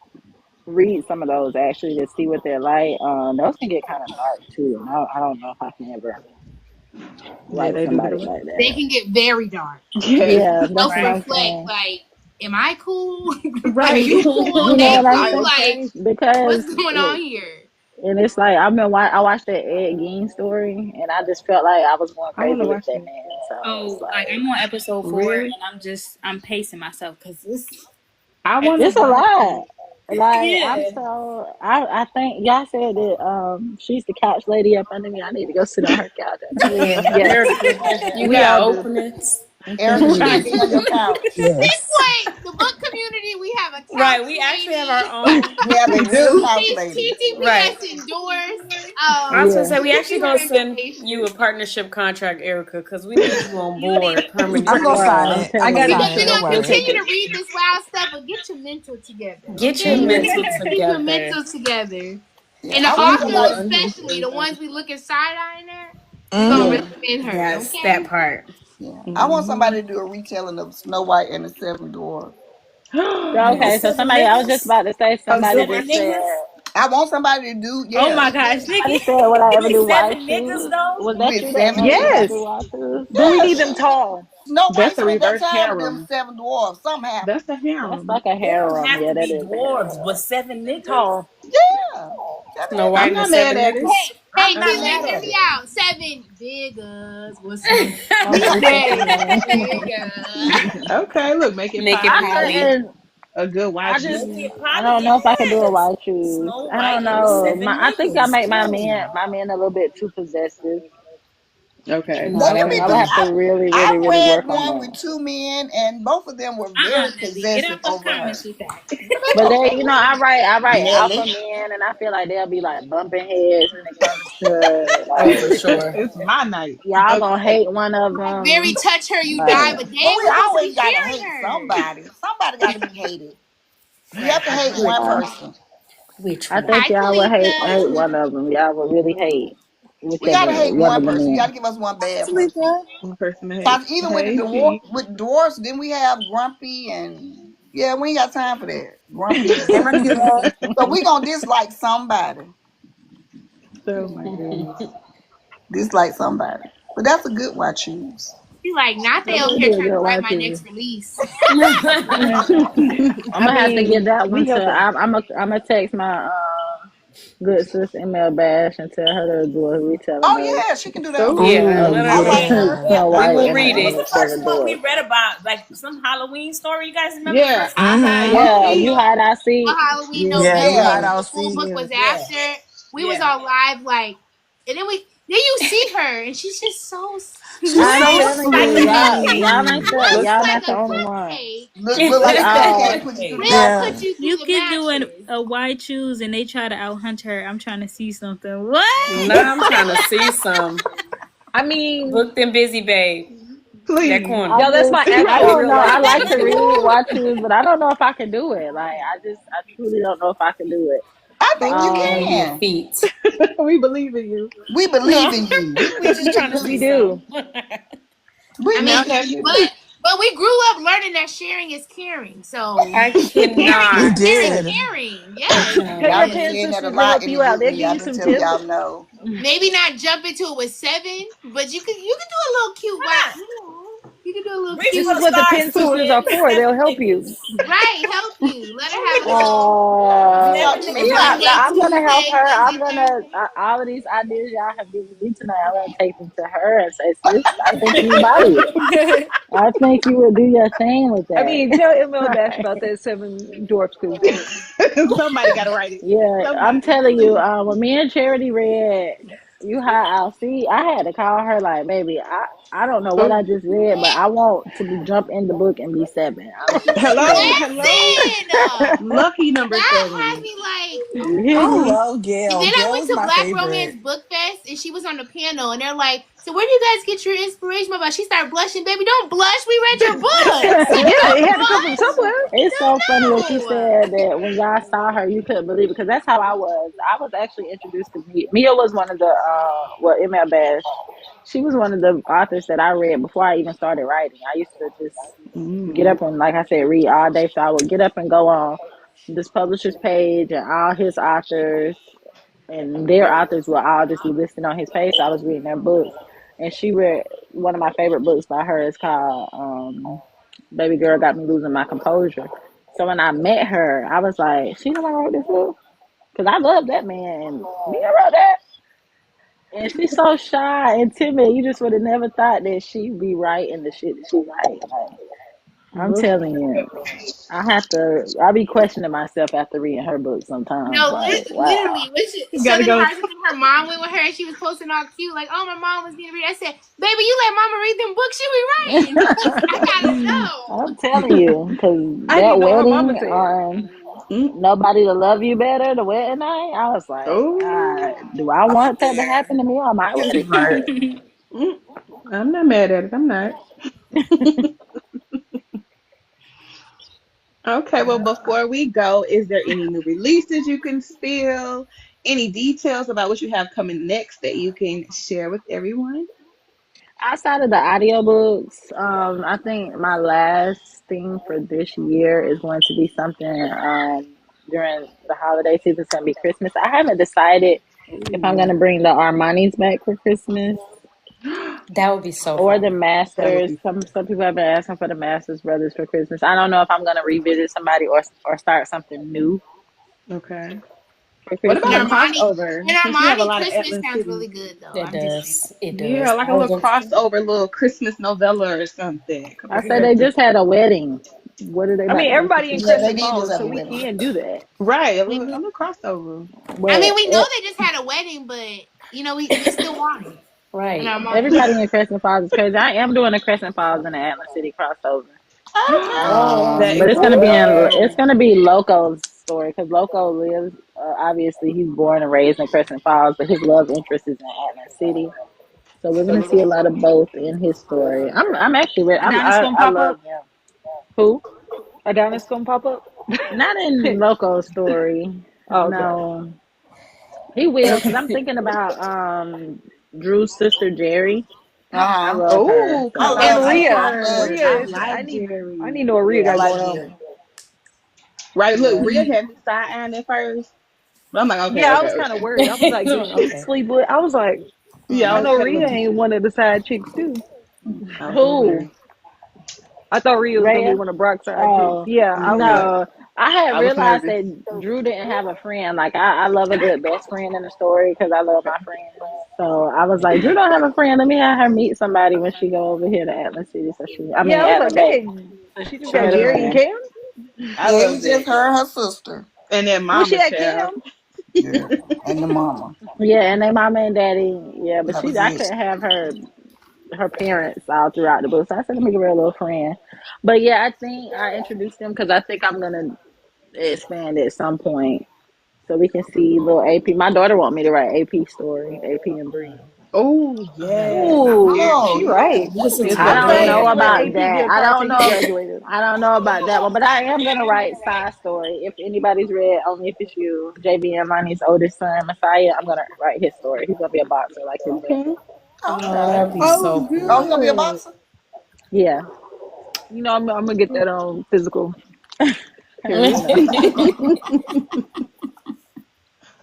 read some of those actually to see what they're like. Those can get kind of dark too, and I don't know if I can ever Yeah, like they do get somebody away. like They that. can get very dark. Yes. Yeah, that's Self what Right. I'm reflect. saying. Like, am I cool? like, Right. you cool? You know They what I'm Are you cool? saying? Like, okay? Because what's going on it, here? and it's like I watched that Ed Gein story, and I just felt like I was going I want crazy to with watch that that. man. So it's Oh, like like I'm on episode 4, Really? and I'm pacing myself because this. I want to it's a watch lot. it. Like Yeah. I think y'all said that she's the couch lady up under me. I need to go sit on her couch. Yeah, Yes, Erica, you we got all do. openings. Erica, she can sit on your couch. Yes. Wait, the book community, we have a couch Right, we actually have our lady. own. We have a We real do. couch She's lady. Right. TTPS endorsed. I was gonna Yeah. say we Give actually me her gonna send you information. a partnership contract, Erica, because we need you on You need board to I'm gonna permanently. sign Well, I'm it. I telling got we it you, gonna, here. we Don't gonna you'll worry. take continue it. to read this wild stuff, but get your mental together, Get your okay? Yeah. mental Keep your together. mental together. Yeah, And the I want She's authors, somebody. real especially the unhinged. ones we look at side eye in there, we gonna Hmm. Yeah. recommend her, Yes, that okay? part. Yeah, I want Mm-hmm. somebody to do a retelling of Snow White and the Seven Dwarfs. The Okay, so seven somebody, I was just niggas. about to say The somebody seven just said, niggas. I want somebody to do Oh yeah my gosh, somebody Nikki. said, would I ever With do white seven niggas shoes? though? Was that with you that seven asked, would I niggas. do Yes. white shoes? But we Yeah, need them tall. Snow White That's a spent that reverse time with them harem. seven dwarfs. Something happened. That's a That's harem. like a They don't harem. have Yeah, to that be is a dwarves, harem. but seven niggas. Tall. Yeah, seven Snow niggas. White I'm and the not mad seven at it. niggas. Hey, I'm not T-Lynn, mad hear at me it. out. Seven biggas. What's up? Oh, We Jesus, seven man. biggas. Okay, look, make it Make it I poppy. Polly. couldn't. A good I watch just. Make shoe. it I Polly, don't know if I could do a yes. white shoes. Snow I don't White and the know. seven I think I niggas. make Ooh. my men a little bit too possessive. Okay. They No, that can So be. won't I would have work. to really, really, I really read work on one with that. two men, and both of them were very Nelly, get possessive out them over comments her. with that. But they But they, okay, I write Nelly. alpha men, and I feel like they'll be like bumping heads when it comes to Oh, for like sure. It's my night. y'all gonna Okay. hate one of Very them. touch her, you die, Like but But dang, we we supposed to be always gotta cheering hate her. somebody. Somebody got to be hated. We Right. have to I hate do one uh, agree. person. Which I one? think Hi, y'all would hate Talisa. one of them. Y'all would really hate We gotta whichever hate one one of the person. You men. gotta give us one bad person. Talika. One person to hate. Cause even with the Hey, T. with dwarfs, then we have Grumpy and yeah, we ain't got time for that. Grumpy and America. so we gonna dislike somebody. Oh my goodness. Dislike somebody. But that's a good one choose. She's like, not they That over would here be a trying to good write one my too. next release. I'm I gonna have to get mean, that we one to. help her. I'm gonna text my good sis email Bash and tell her to do a retelling Oh of yeah, she can do that. Oh, Yeah, of let Ooh, her I know. like the her. yeah. Yeah. Snow We White will What read and was the the it. first Seven one we Dwarfs. read about? Like some Halloween story? You guys remember the yeah. first one I we hide, read? you Mm-hmm. Yeah, see. you hide, I For see. Halloween Yeah, November, you Yeah, hide Yeah. and out. the full See book you. was Yeah. after. We was Yeah. all live, like, and then you see her, and she's just so She's I'm so sweet. telling Like you, a sweet. Looks y'all like not the a only one. fruitcake. Look like We a all cupcake put you through the Will mattress. put Yeah. you through You the keep doing mattress. a white shoes and they try to out hunt her. I'm trying to see something. What? Now I'm trying to see some. I mean, Booked and busy, babe. That Please. corner. yo, that's my I actual don't real know. life I like to boyfriend. read, watch it, but I don't know if I can do it. Like, I truly don't know if I can do it. I think you Show me your can. feet. We believe in you. We believe in you. We We just just trying to We see believe. do. some. I We Now mean, have you but we grew up learning that sharing is caring. So I We cannot. sharing is did. caring. I Yes, Pay it your Y'all cannot. been is. pen saying that a sisters to lot help in the you out. group They'll me. give I've you been some telling tips. y'all no. Maybe not jump into it with 7, but you can do a little cute Why wax. not? You can do a little We This cute, is will what the start pen sisters are swinging for. They'll seven help you. figures. right? Help you. Let her have a We Uh, thought Seven you figures was yeah, down no, leaving. Monday, I'm gonna help Tuesday, her. I'm Wednesday, gonna Thursday. all of these ideas y'all have given me tonight. I'm gonna take them to her and say, "Sis, I think you body it. I think you would do your thing with I that." mean, tell Emil Dash about Like, that seven dwarfs because somebody gotta write it. yeah, I'm Somebody. telling you. When me and Charity read "You High I'll See," I had to call her like, "Baby, I don't know what I Oh, just read, but I want to jump in the book and be 7. I'm just hello, saying." hello. Listen, Lucky number that had 7. me like. You hear I me? love And Gail. then I Gail went is to my Black Romance favorite. Book Fest and she was on the panel and they're like, "So where do you guys get your inspiration about?" She started blushing. Baby, don't blush. We read your books. Like, yeah, don't it had to come from blush. somewhere. It's so funny that you No. said that when y'all saw her, you couldn't believe it because that's how I was. I was actually introduced to Mia. Mia was one of the, ML Bash. She was one of the authors that I read before I even started writing. I used to just get Mm. up and, like I said, read all day. So I would get up and go on this publisher's page and all his authors and their authors will all just be listed on his page. So I was reading their books. And she read one of my favorite books by her. It's called Baby Girl Got Me Losing My Composure. So when I met her, I was like, she the one who wrote this book? Because I love that man. And Mia wrote that. And she's so shy and timid. You just would have never thought that she'd be writing the shit that she write. Like, I'm telling you, I be questioning myself after reading her book sometimes. No, Like, wow. literally, which You gotta Southern go. Hearts, and then her mom went with her and she was posting all cute, like, "Oh, my mom was being read." I said, "Baby, you let mama read them books she be writing." I gotta know. I'm telling you, because I didn't that even know what her mama wedding said. on Mm. Nobody to Love You Better, the wedding night, I was like, Oh, God, do I I'm want that to there. happen to me on my wedding night? mm. I'm not mad at it. I'm not. Okay, well, before we go, is there any new releases you can spill? Any details about what you have coming next that you can share with everyone? Outside of the audiobooks, I think my last thing for this year is going to be something during the holiday season. It's going to be Christmas. I haven't decided if I'm going Ooh. to bring the Armani's back for Christmas That would be so or the fun. That would Masters. be Some people have been asking for the Masters brothers for Christmas. I don't know if I'm going to revisit somebody or start something new okay. for What And about a Christmas. crossover? Since you have a Armani lot of Christmas Atlas sounds City. really good, though. It I'm just saying. does. It Yeah, does. like I a was little gonna say. crossover, little Christmas novella or something. A couple I said they characters. just had a wedding. What are they I about mean, to do for everybody in Yeah, Christmas? they crescent did just falls, have so a we wedding. can do that. Right, a Mhm. little crossover. I mean, But we know they just had a wedding, but we still want it in Right. our mind. everybody in Crescent Falls is crazy. I am doing a Crescent Falls and the Atlas City crossover. Okay. That But is it's fun. gonna be Loco's story because Loco lives. Obviously, he's born and raised in Crescent Falls, but his love interest is in Atlas City. So we're gonna see a lot of both in his story. I'm actually Adonis gonna I pop up. love him. Who? Adonis gonna pop up. Not in Loco's story. Oh, okay. No, he will because I'm thinking about Drew's sister Jerry. Uh I huh. love her. Oh, I So And love I like Jerry. Rhea. I love her. I Rhea Jerry. is. I like need. I Jerry. need to know what Rhea I got like going on. Jerry. Right, look, yeah, Rhea had me side eyeing at first. But I'm like, okay, Yeah, I okay, was kind of okay. worried. I was like, did she Okay. sleep with? I was like, Yeah, I I was Mm-mm. know kind of Rhea looking. ain't one of the side chicks too. I was a little who? worried. I thought Rhea was gonna be Rhea? one of Brock's side chicks. Oh Yeah, I was like, no, I had I was realized nervous. that Drew didn't have a friend. Like I love a good best friend in a story because I love my friends. So I was like, Drew don't have a friend. Let me have her meet somebody when she go over here to Atlas City. yeah, I was like, Atlas Bay. dang, she just She got had a Jerry and friend. Cam. I Yeah, it love was just that. her and her sister. And then Was she Mama at Child. Cam? Yeah, and the mama. Yeah, and they mama and daddy. Yeah, but That was I it. couldn't have her parents all throughout the book. So I said, let me give her a little friend. But yeah, I think I introduced them because I think I'm gonna expand at some point so we can see little AP. My daughter want me to write AP story, AP and Bree. Oh yes, She Oh, right. Listen to It's I the what don't know man. let about AP that. get I fired don't till he know. graduated. I don't know about that one, but I am gonna write side story. If anybody's read Only If It's You, JB and Lonnie's oldest son, Messiah, I'm gonna write his story. He's gonna be a boxer like his dad. okay. Oh, okay. that'd be Oh, so Oh, you cool. gonna be a good. boxer? Yeah, I'm gonna get that on physical. Period.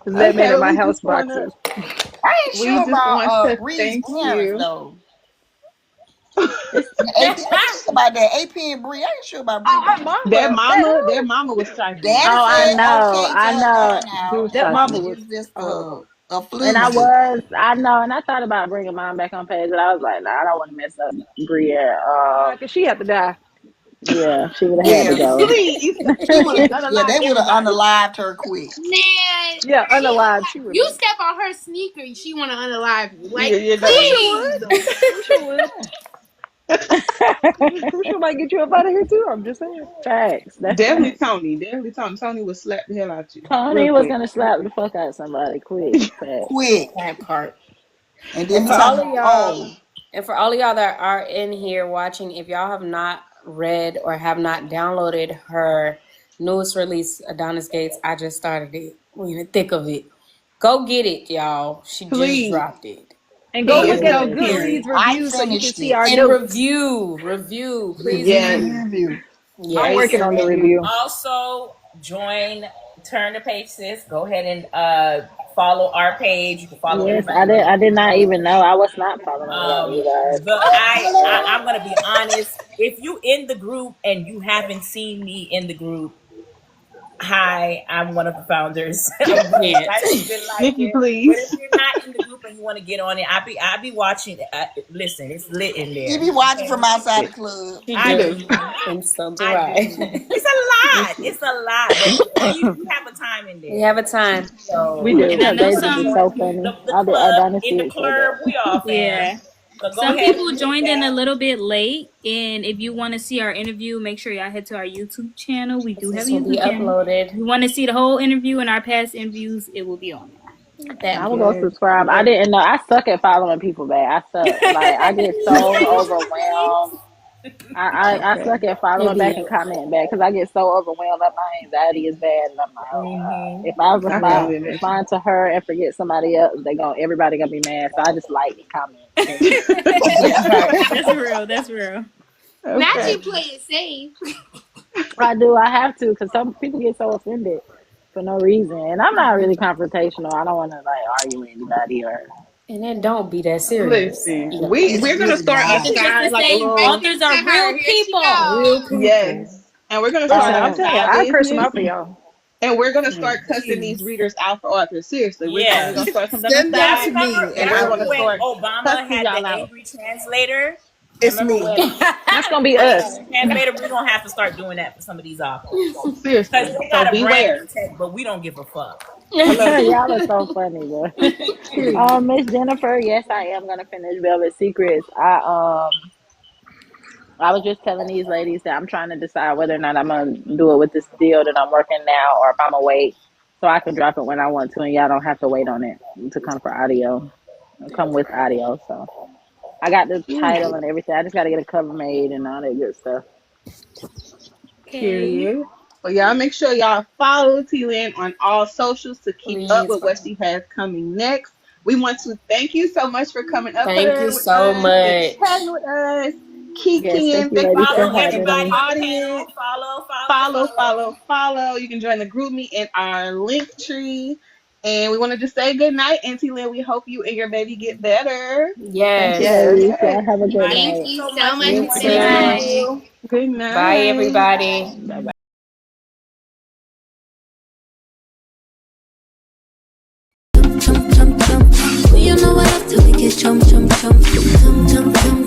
Is that Okay, man in well, my we house just wanna boxes? I ain't we sure just about want to Bree's thank parents you. though. It's AP, I ain't sure about that. AP and Bree, I ain't sure about Bree Oh, her parents. mama. That Their who? mama was trifling. Daddy oh, said okay to I her know, going out, Bruce That and mama talking. it was. was just Oh, a And fluke. I know, and I thought about bringing mine back on page, but I was like, nah, I don't want to mess up Bria. nah, cause she had to die. Yeah, she would have had to Yeah, go. Please. she would have. Yeah, Unalive they would have everybody. unalived her quick. Man, Yeah, unalive. She would you have. step on her sneaker, she want to unalive you. Yeah, Like, you know. Crucial please. would. Crucial would. Crucial might get you up out of here too. I'm just saying. Facts. That's Definitely facts. Tony. Definitely Tony. Tony would slap the hell out you real Tony was quick. gonna slap the fuck out of somebody quick. Facts. Quick. That part. And then And be for talking all of about, y'all, oh, and for all of y'all that are in here watching, if y'all have not read or have not downloaded her newest release, Adonis Gates, I just started it. We're in the thick of it. Go get it, y'all. She just Please. dropped it. And go He is look at the so Yes. period. Goodreads I reviews so you can finished see it. our And notes. review. Please Yes. review. Review. I'm Yes. working Rate on the and review. review. Also, join Turn the Page Sis. Go ahead and follow our page. You can follow Yes, everybody else I in did the not group. even know. I was not following you guys. I'm gonna be honest. If you in the group and you haven't seen me in the group, hi, I'm one of the founders. I'm really Can't. excited you've been like Nikki, it. But if please. you're not in the group and you want to get on it, I be watching. Listen, it's lit in He there. be watching Okay, from outside the club. She He I do. do. do. And so do I I. do. It's a lot. It's a lot, but we have a time in We there. have a time. We So Them and do. I know pages is some. so join funny. the All the club. In Adonis the did say that. club, we all fam. Yeah. So go Some ahead people and hit joined in a that. little bit late, and if you want to see our interview, make sure y'all head to our YouTube channel. We do have This a will be YouTube channel. If uploaded. you want to see the whole interview and our past interviews, it will be on That I will go part. Yes. subscribe. I Yes. didn't know. I suck at following people back. I suck. Like I get so overwhelmed. I Okay. suck at You'll following be back and up. commenting back because I get so overwhelmed that my anxiety is bad, and I'm like, oh god, if I I can respond only imagine. respond to her and forget somebody else, everybody gonna be mad. So I just like and comment. That part. That's real. That's real. Not Okay. you play it safe. I do. I have to because some people get so offended for no reason, and I'm not really confrontational. I don't want to like argue with anybody or. And it don't be that serious. Listen, Either. It's we're gonna really start a not. Authors just side to like a say Right little authors next to are her. real Here she people. go. Real people. yes, and we're gonna start Listen, a I'm telling you, side I curse them business, out for y'all. and we're gonna start cussing these Jeez. readers out for authors. Seriously, we're gonna Yes. start something on the Send them Yeah, to side, me and and we're I gonna remember when will. start Obama cussing had the y'all out. angry translator? It's Remember me. when That's gonna be the us. angry translator? We're gonna have to start doing that for some of these authors because Seriously, they so got a brand beware. protect, but we don't give a fuck. Hello. Y'all are so funny, bro. Period. Miss Jennifer, yes, I am gonna finish Velvet Secrets. I was just telling these ladies that I'm trying to decide whether or not I'm gonna do it with this deal that I'm working now, or if I'm gonna wait so I can drop it when I want to, and y'all don't have to wait on it to come for audio, come with audio. So I got the title and everything. I just got to get a cover made and all that good stuff. Okay. Period. Well, y'all make sure y'all follow T Lynn on all socials to keep up Please. with what she has coming next. We want to thank you so much for coming up Thank you here with so us and much. chatting with us. Yes, Kiki thank and you, thank you ladies, for for Follow everybody having in the everybody me. on the panel. audience. Follow, follow, Follow, follow. follow, follow. You can join the group me in our link tree. And we want to just say good night, Auntie Lynn. We hope you and your baby get better. Thank you, Yes. Yes. ladies. Yes. Y'all have a good Bye. Thank night. Thank you you so so much for much You for Good spending joining the us. too. night. night. Good Bye, night. everybody. Bye bye. Jump, jump, jump. We you know I love to make it jump, jump, jump, jump, jump, jump.